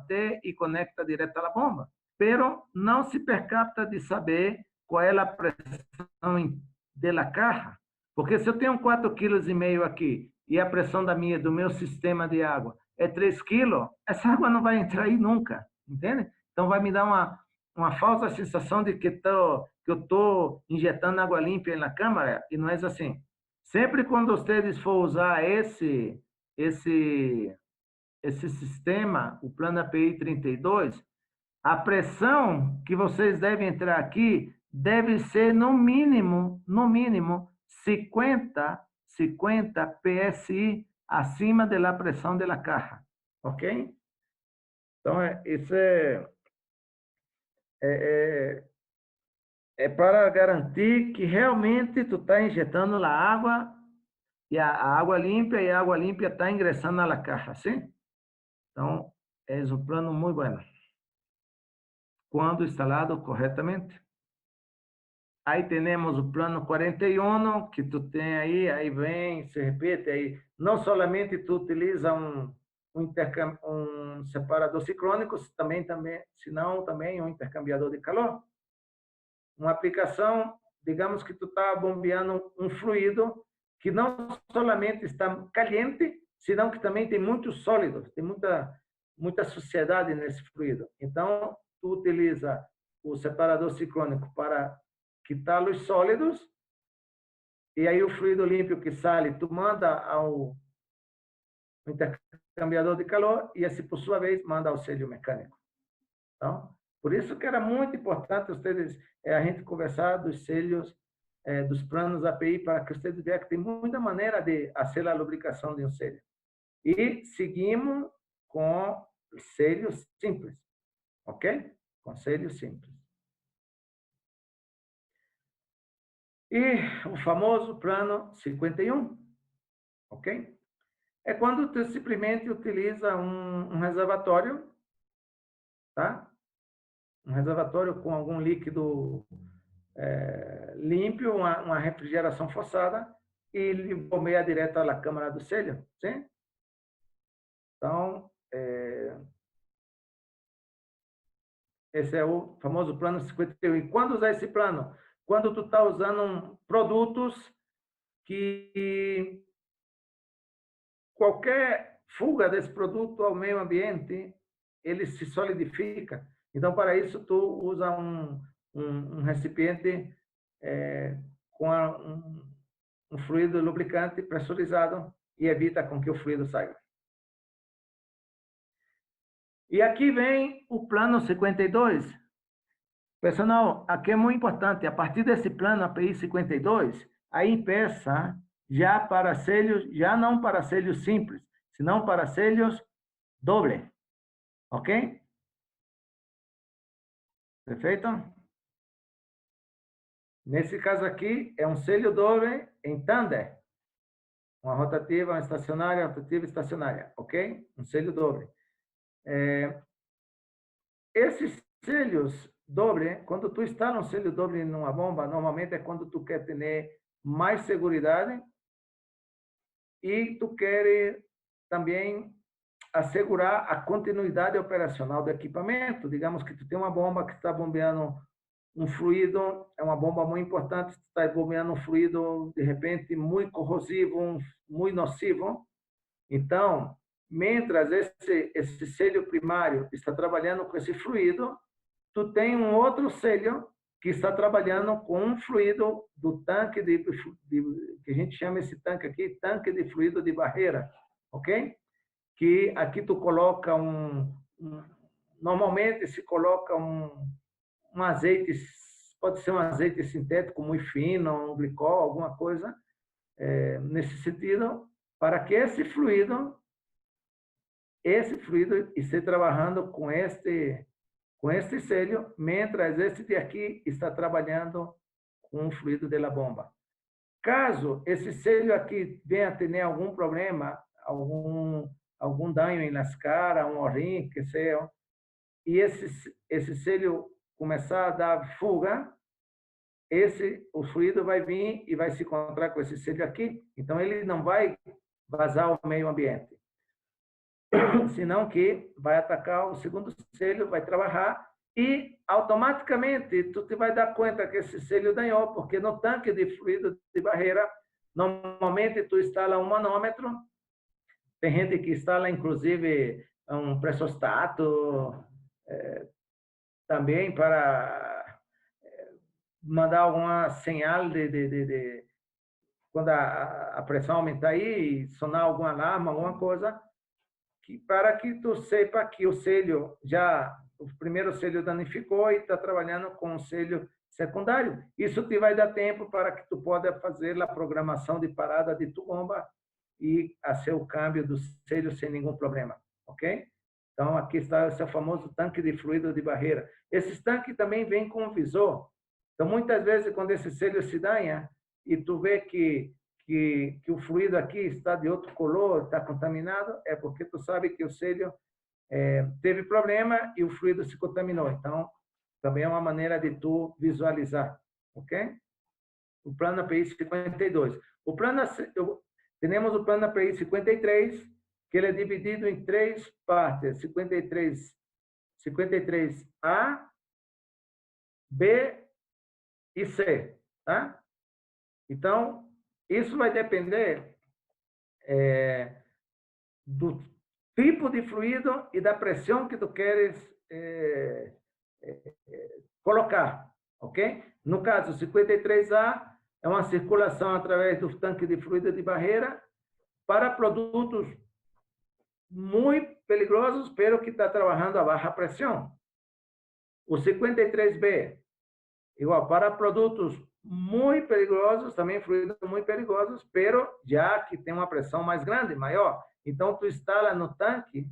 C: T e conecta direto à bomba. Pero não se percata de saber qual é a pressão da caixa. Porque se eu tenho 4,5 kg aqui e a pressão do meu sistema de água é 3 kg, essa água não vai entrar aí nunca, entende? Então vai me dar uma falsa sensação de que eu estou injetando água limpa na câmara, e não é assim. Sempre quando vocês for usar esse sistema, o plano API 32, a pressão que vocês devem entrar aqui deve ser no mínimo 50 PSI acima da pressão da caixa, ok? Então, isso é para garantir que realmente tu está injetando a água e a água limpa e a água limpa está ingressando na caixa, sim? Então, é um plano muito bom. Quando instalado corretamente. Aí temos o plano 41, que tu tem aí vem, se repete, aí não somente tu utiliza um separador sincrônico, senão também um intercambiador de calor. Uma aplicação, digamos que tu está bombeando um fluido que não somente está caliente, senão que também tem muitos sólidos, tem muita suciedade nesse fluido. Então, tu utiliza o separador sincrônico para quitar os sólidos, e aí o fluido limpo que sai, tu manda ao intercambiador de calor, e esse, por sua vez, manda ao selho mecânico. Então, por isso que era muito importante a gente conversar dos selhos, dos planos API, para que vocês vejam que tem muita maneira de fazer a lubricação de um selho. E seguimos com selhos simples, ok? Com selhos simples. E o famoso plano 51, ok? É quando tu simplesmente utiliza um reservatório, tá? Um reservatório com algum líquido limpo, uma refrigeração forçada, e ele bombeia direto à câmara do selho, sim? Então, esse é o famoso plano 51. E quando usar esse plano? Quando tu está usando produtos que qualquer fuga desse produto ao meio ambiente, ele se solidifica. Então, para isso, tu usa um recipiente com um fluido lubricante pressurizado e evita com que o fluido saia. E aqui vem o plano 52. Pessoal, aqui é muito importante. A partir desse plano API 52, aí empieza já para selhos, já não para selhos simples, senão para selhos doble. Ok? Perfeito? Nesse caso aqui, é um selho doble em tandem. Uma rotativa, uma estacionária, rotativa e estacionária. Ok? Um selho doble. Esses selhos doble, quando tu instala um selho doble numa bomba, normalmente é quando tu quer ter mais segurança e tu quer também assegurar a continuidade operacional do equipamento. Digamos que tu tem uma bomba que está bombeando um fluido, é uma bomba muito importante, está bombeando um fluido, de repente, muito corrosivo, muito nocivo. Então, mientras esse selho primário está trabalhando com esse fluido, tu tem um outro selho que está trabalhando com um fluido do tanque que a gente chama esse tanque aqui, tanque de fluido de barreira, ok? Que aqui tu coloca normalmente se coloca um azeite, pode ser um azeite sintético muito fino, um glicol, alguma coisa nesse sentido, para que esse fluido esteja trabalhando com este selho, mientras este de aqui está trabalhando com o fluido da bomba. Caso esse selho aqui venha a ter algum problema, algum dano em lascar, um O-ring, que seja, e esse selho começar a dar fuga, o fluido vai vir e vai se encontrar com esse selho aqui, então ele não vai vazar ao meio ambiente, senão que vai atacar o segundo selho, vai trabalhar e automaticamente tu te vai dar conta que esse selho danhou, porque no tanque de fluido de barreira, normalmente tu instala um manômetro, tem gente que instala inclusive um pressostato, também para mandar alguma señal de quando a pressão aumentar aí, sonar alguma alarma, alguma coisa, para que tu sepa que o selho já o primeiro selho danificou e está trabalhando com o selho secundário. Isso te vai dar tempo para que tu possa fazer a programação de parada de tua bomba e fazer o câmbio do selho sem nenhum problema, ok? Então, aqui está esse famoso tanque de fluido de barreira. Esses tanques também vêm com um visor. Então, muitas vezes, quando esse selho se danha e tu vê que o fluido aqui está de outro color, está contaminado, é porque tu sabe que o selho teve problema e o fluido se contaminou. Então, também é uma maneira de tu visualizar, ok? O plano API 52. Temos o plano API 53, que ele é dividido em 3 partes, 53A, B e C, tá? Então, isso vai depender do tipo de fluido e da pressão que tu queres colocar, ok? No caso, 53A é uma circulação através do tanque de fluido de barreira para produtos muito peligrosos, pero que está trabalhando a baixa pressão. O 53B, igual, para produtos muito perigosos, também fluidos muito perigosos, pero já que tem uma pressão mais grande, maior. Então, tu instala no tanque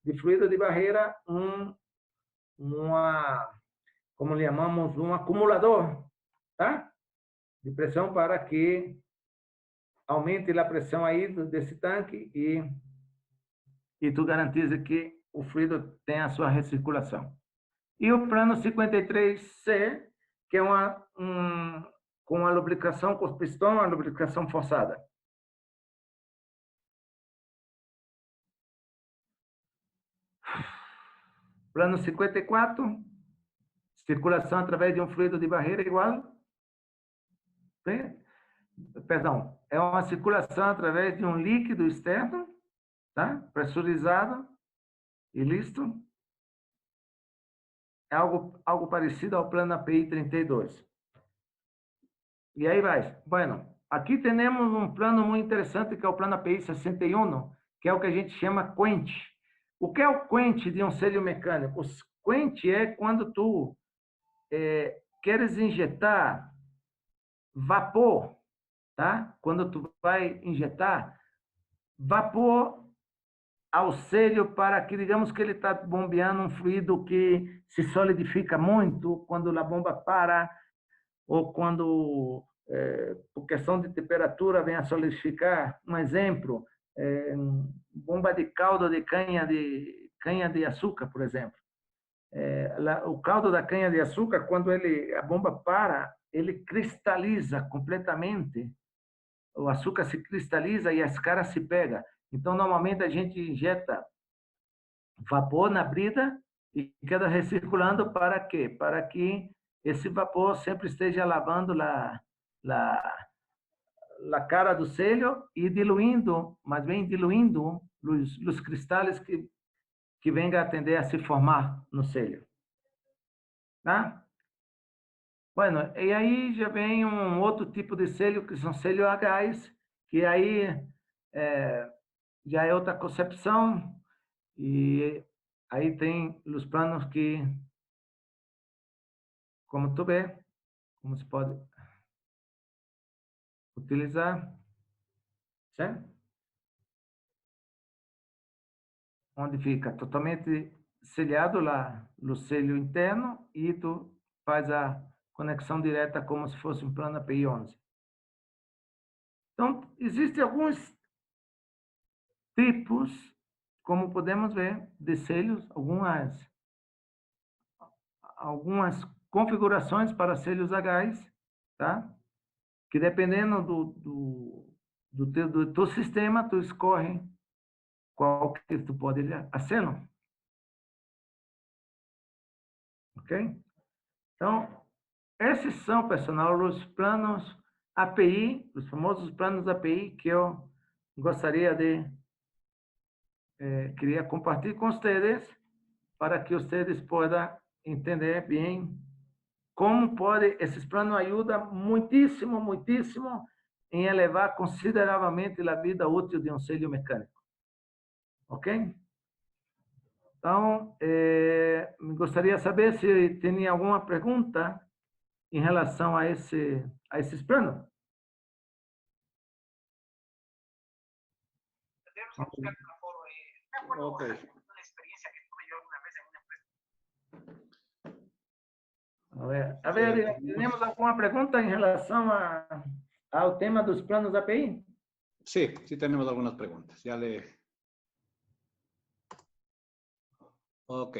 C: de fluido de barreira como lhe chamamos, um acumulador, tá? De pressão para que aumente a pressão aí desse tanque e tu garantize que o fluido tenha a sua recirculação. E o plano 53C, que é com a lubrificação com pistão, a lubrificação forçada. Plano 54, circulação através de um fluido de barreira igual. Perdão, é uma circulação através de um líquido externo, tá? Pressurizado e listo. É algo parecido ao plano API 32. E aí vai. Bueno, aqui temos um plano muito interessante, que é o plano API 61, que é o que a gente chama quench. O que é o quench de um selho mecânico? O quench é quando tu queres injetar vapor, tá? Quando tu vai injetar vapor ao selho para que, digamos que ele está bombeando um fluido que se solidifica muito quando a bomba para, ou quando, por questão de temperatura, vem a solidificar. Um exemplo, bomba de caldo de canha de açúcar, por exemplo. O caldo da canha de açúcar, quando a bomba para, ele cristaliza completamente. O açúcar se cristaliza e as caras se pegam. Então, normalmente, a gente injeta vapor na brida e queda recirculando para quê? Para que esse vapor sempre esteja lavando a cara do selho e diluindo, mas bem diluindo os cristais que venham a tender a se formar no selho. Tá? Bueno, e aí já vem um outro tipo de selho, que são selhos a gás, que aí já é outra concepção, e aí tem os planos que, como tu vê, como se pode utilizar, certo? Onde fica totalmente selhado lá no selho interno e tu faz a conexão direta como se fosse um plano API 11. Então, existem alguns tipos, como podemos ver, de selhos, algumas configurações para selhos a gás, tá? Que dependendo do teu sistema, tu escolhe qual que tu pode aceno. Ok? Então, esses são, pessoal, os planos API, os famosos planos API que eu gostaria de queria compartilhar com vocês para que vocês possam entender bem como esses planos ajudam muitíssimo, muitíssimo em elevar consideravelmente a vida útil de um selho mecânico. Ok? Então, me gostaria de saber se tem alguma pergunta em relação a esses planos.
B: Ok.
C: A ver, temos alguma pergunta em relação ao tema dos planos API?
B: Sí, sí tenemos algunas preguntas. Ya le... Ok.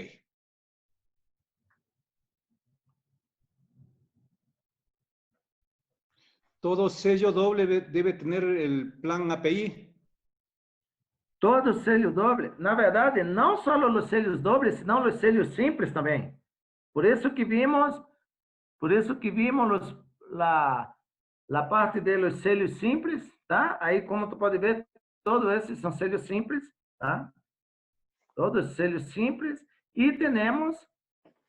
B: ¿Todo sello doble debe tener el plan API?
C: Todo selho doble. Na verdade, não só os selhos dobles, senão os selhos simples também. Por isso que vimos a parte dos selhos simples, tá? Aí, como tu pode ver, todos esses são selhos simples, tá? Todos selhos simples. E temos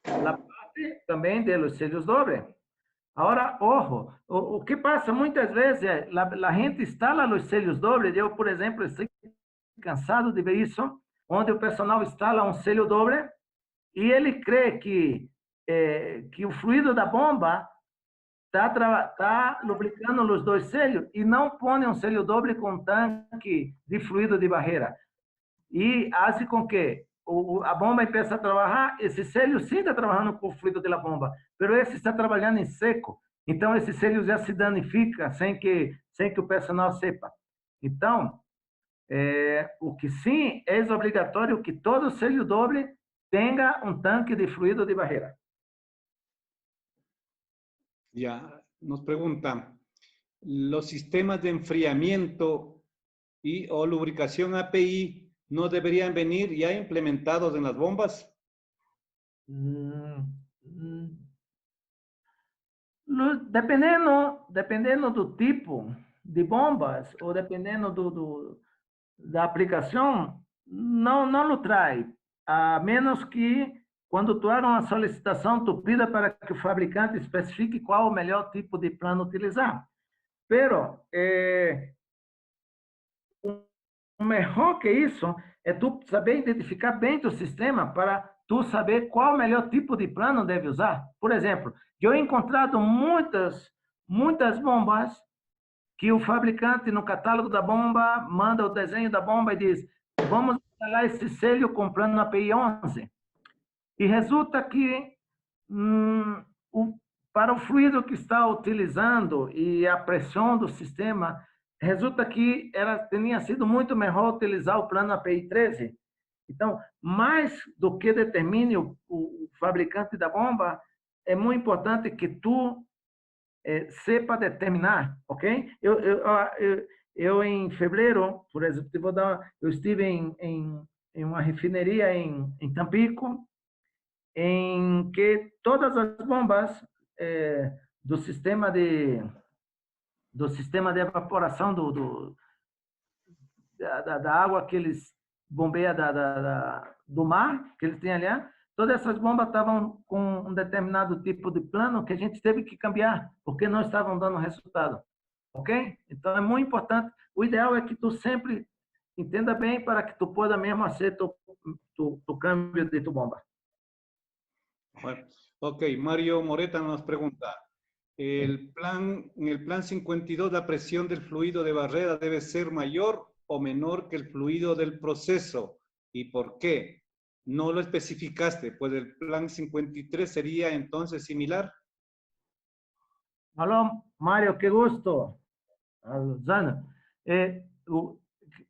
C: a parte também dos selhos dobles. Agora, ojo, o que passa muitas vezes é a gente instala os selhos dobles. Eu, por exemplo, estou cansado de ver isso, onde o personal instala um selho doble e ele crê que o fluido da bomba está lubricando os dois selhos e não põe um selho doble com tanque de fluido de barreira. E faz com que a bomba empiece a trabalhar, esse selho sim está trabalhando com o fluido da bomba, mas esse está trabalhando em seco. Então, esse selho já se danifica sem que o personal sepa. Então, o que sim é obrigatório que todo selho doble tenha um tanque de fluido de barreira.
B: Ya, nos pregunta, ¿los sistemas de enfriamiento y o lubricación API no deberían venir ya implementados en las bombas?
C: Dependendo do tipo de bombas ou dependendo da aplicação, não lo traz, a menos que quando tu haga uma solicitação, tu pida para que o fabricante especifique qual o melhor tipo de plano utilizar. Pero, o melhor que isso é tu saber identificar bem teu sistema para tu saber qual o melhor tipo de plano deve usar. Por exemplo, eu he encontrado muitas bombas que o fabricante no catálogo da bomba manda o desenho da bomba e diz: vamos instalar esse selho com plano API 11. E resulta que para o fluido que está utilizando e a pressão do sistema, resulta que tinha sido muito melhor utilizar o plano API 13. Então, mais do que determine o fabricante da bomba, é muito importante que tu sepa determinar, ok? Eu em fevereiro, por exemplo, eu estive em uma refineria em Tampico, em que todas as bombas do sistema de evaporação da água que eles bombeiam do mar, que eles têm ali, todas essas bombas estavam com um determinado tipo de plano que a gente teve que cambiar, porque não estavam dando resultado. Ok? Então, é muito importante. O ideal é que tu sempre entenda bem para que tu possa mesmo fazer tu câmbio de tu bomba.
B: Bueno, ok, Mario Moreta nos pregunta, en el plan 52, ¿la presión del fluido de barrera debe ser mayor o menor que el fluido del proceso? ¿Y por qué? No lo especificaste, pues el plan 53 sería entonces similar.
C: Alô, Mário, que gusto. Zana,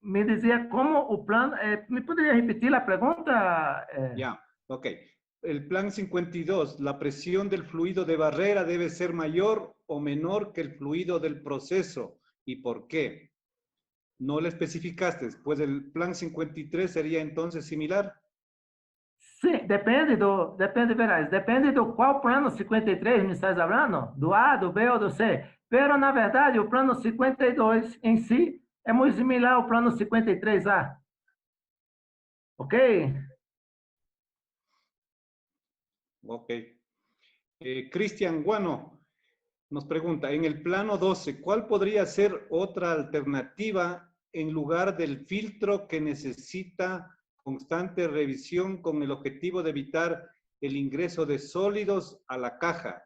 C: me dizia como o plano... ¿Me poderia repetir a pergunta?
B: Ya, ok. El plan 52, ¿la presión del fluido de barrera debe ser mayor o menor que el fluido del proceso? ¿Y por qué? No lo especificaste, pues el plan 53 sería entonces similar.
C: Sim, depende, verás, depende do qual plano 53 me estás falando, do A, do B ou do C. Pero, na verdade, o plano 52 em si é muito similar ao plano 53A. Ok?
B: Ok. Cristian Guano nos pregunta, en el plano 12, ¿cuál podría ser otra alternativa en lugar del filtro que necesita constante revisión con el objetivo de evitar el ingreso de sólidos a la caja.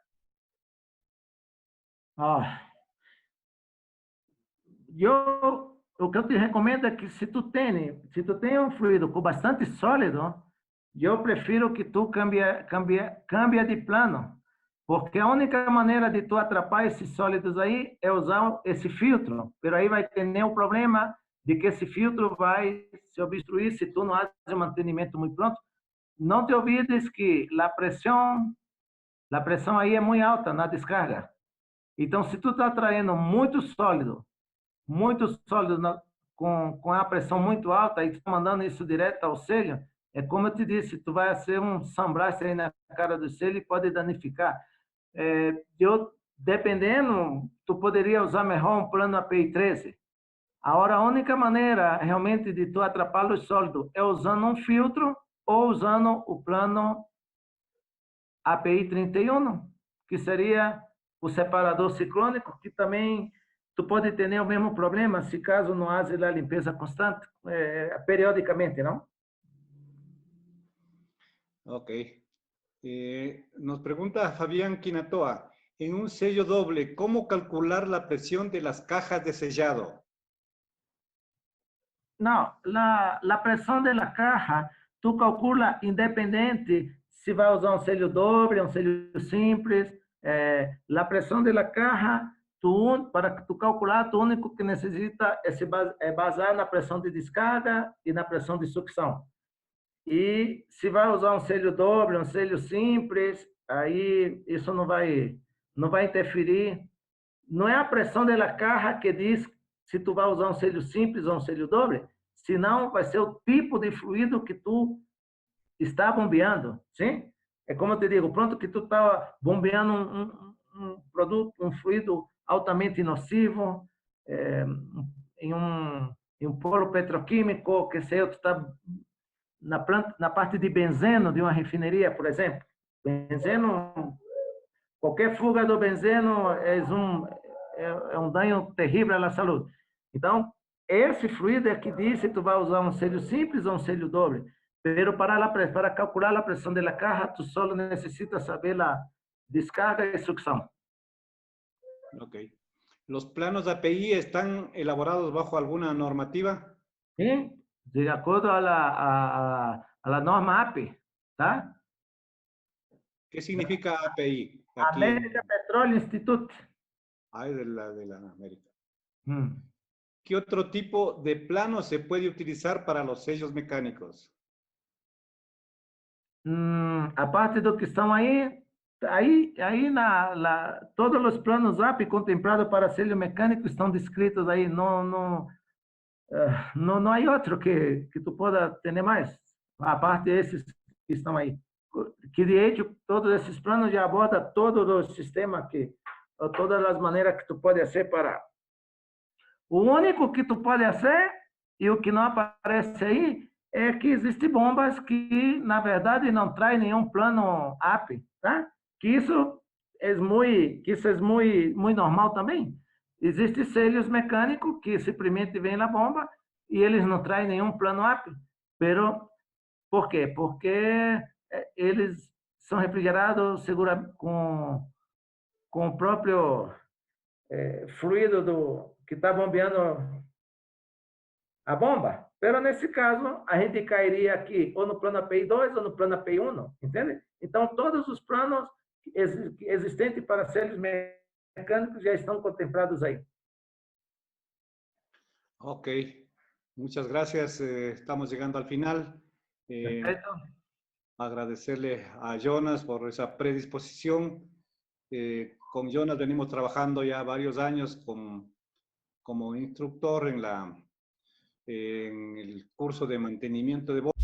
C: O que eu te recomendo é que se tu tem um fluido com bastante sólido, eu prefiro que tu cambia de plano, porque a única maneira de tu atrapar esses sólidos aí é usar esse filtro, pero aí vai ter o problema de que esse filtro vai se obstruir se tu não faz um mantenimento muito pronto. Não te olvides que a pressão aí é muito alta na descarga. Então, se tu está traindo muito sólido com a pressão muito alta e tu está mandando isso direto ao selho, é como eu te disse, tu vai ser um sambraço aí na cara do selho e pode danificar. Dependendo, tu poderia usar melhor um plano API 13. Agora, a única maneira realmente de tu atrapalhar o sólido é usando um filtro ou usando o plano API 31, que seria o separador ciclônico, que também tu pode ter o mesmo problema se caso não haja a limpeza constante, periodicamente, não?
B: Ok. Nos pregunta Fabián Quinatoa, en un sello doble, ¿cómo calcular la presión de las cajas de sellado?
C: Não, a pressão da caja, tu calcula independente se vai usar um selho doble, um selho simples. A pressão da caja, para tu calcular, o único que necessita é basar na pressão de descarga e na pressão de sucção. E se vai usar um selho doble, um selho simples, aí isso não vai interferir. Não é a pressão da caja que diz se tu vai usar um selho simples ou um selho doble, senão vai ser o tipo de fluido que tu está bombeando, sim? É como eu te digo, pronto que tu está bombeando um produto, um fluido altamente nocivo, em um polo petroquímico, que sei eu, tu está na parte de benzeno de uma refineria, por exemplo. Benzeno, qualquer fuga do benzeno é um dano terrível à saúde. Então, esse fluido é que diz se tu vai usar um selho simples ou um selho doble. Pero para calcular a pressão da caja, tu só necessita saber a descarga e sucção.
B: Ok. ¿Los planos API están elaborados bajo alguna normativa?
C: Sim, de acordo a la norma API, tá?
B: ¿Qué significa API?
C: American Petroleum Institute.
B: Es de la América. ¿Qué otro tipo de plano se puede utilizar para los sellos mecánicos?
C: A parte do que estão aí todos os planos API contemplados para selho mecânico estão descritos aí. Não há outro que tu possa ter mais, a parte desses que estão aí. Create, todos esses planos já aborda todo o sistema todas as maneiras que tu pode separar. O único que tu pode fazer, e o que não aparece aí, é que existem bombas que, na verdade, não trazem nenhum plano API, tá? Que isso é muito normal também. Existem selhos mecânicos que simplesmente vêm na bomba e eles não trazem nenhum plano API. Pero, por quê? Porque eles são refrigerados com o próprio fluido que está bombeando a bomba. Pero nesse caso, a gente cairia aqui ou no plano API 2 ou no plano API 1, entende? Então, todos os planos existentes para selhos mecânicos já estão contemplados aí.
B: Ok, muchas gracias. Estamos llegando al final. Agradecerle a Jonas por esa predisposición. Con Jonas venimos trabajando ya varios años como instructor en el curso de mantenimiento de bombas.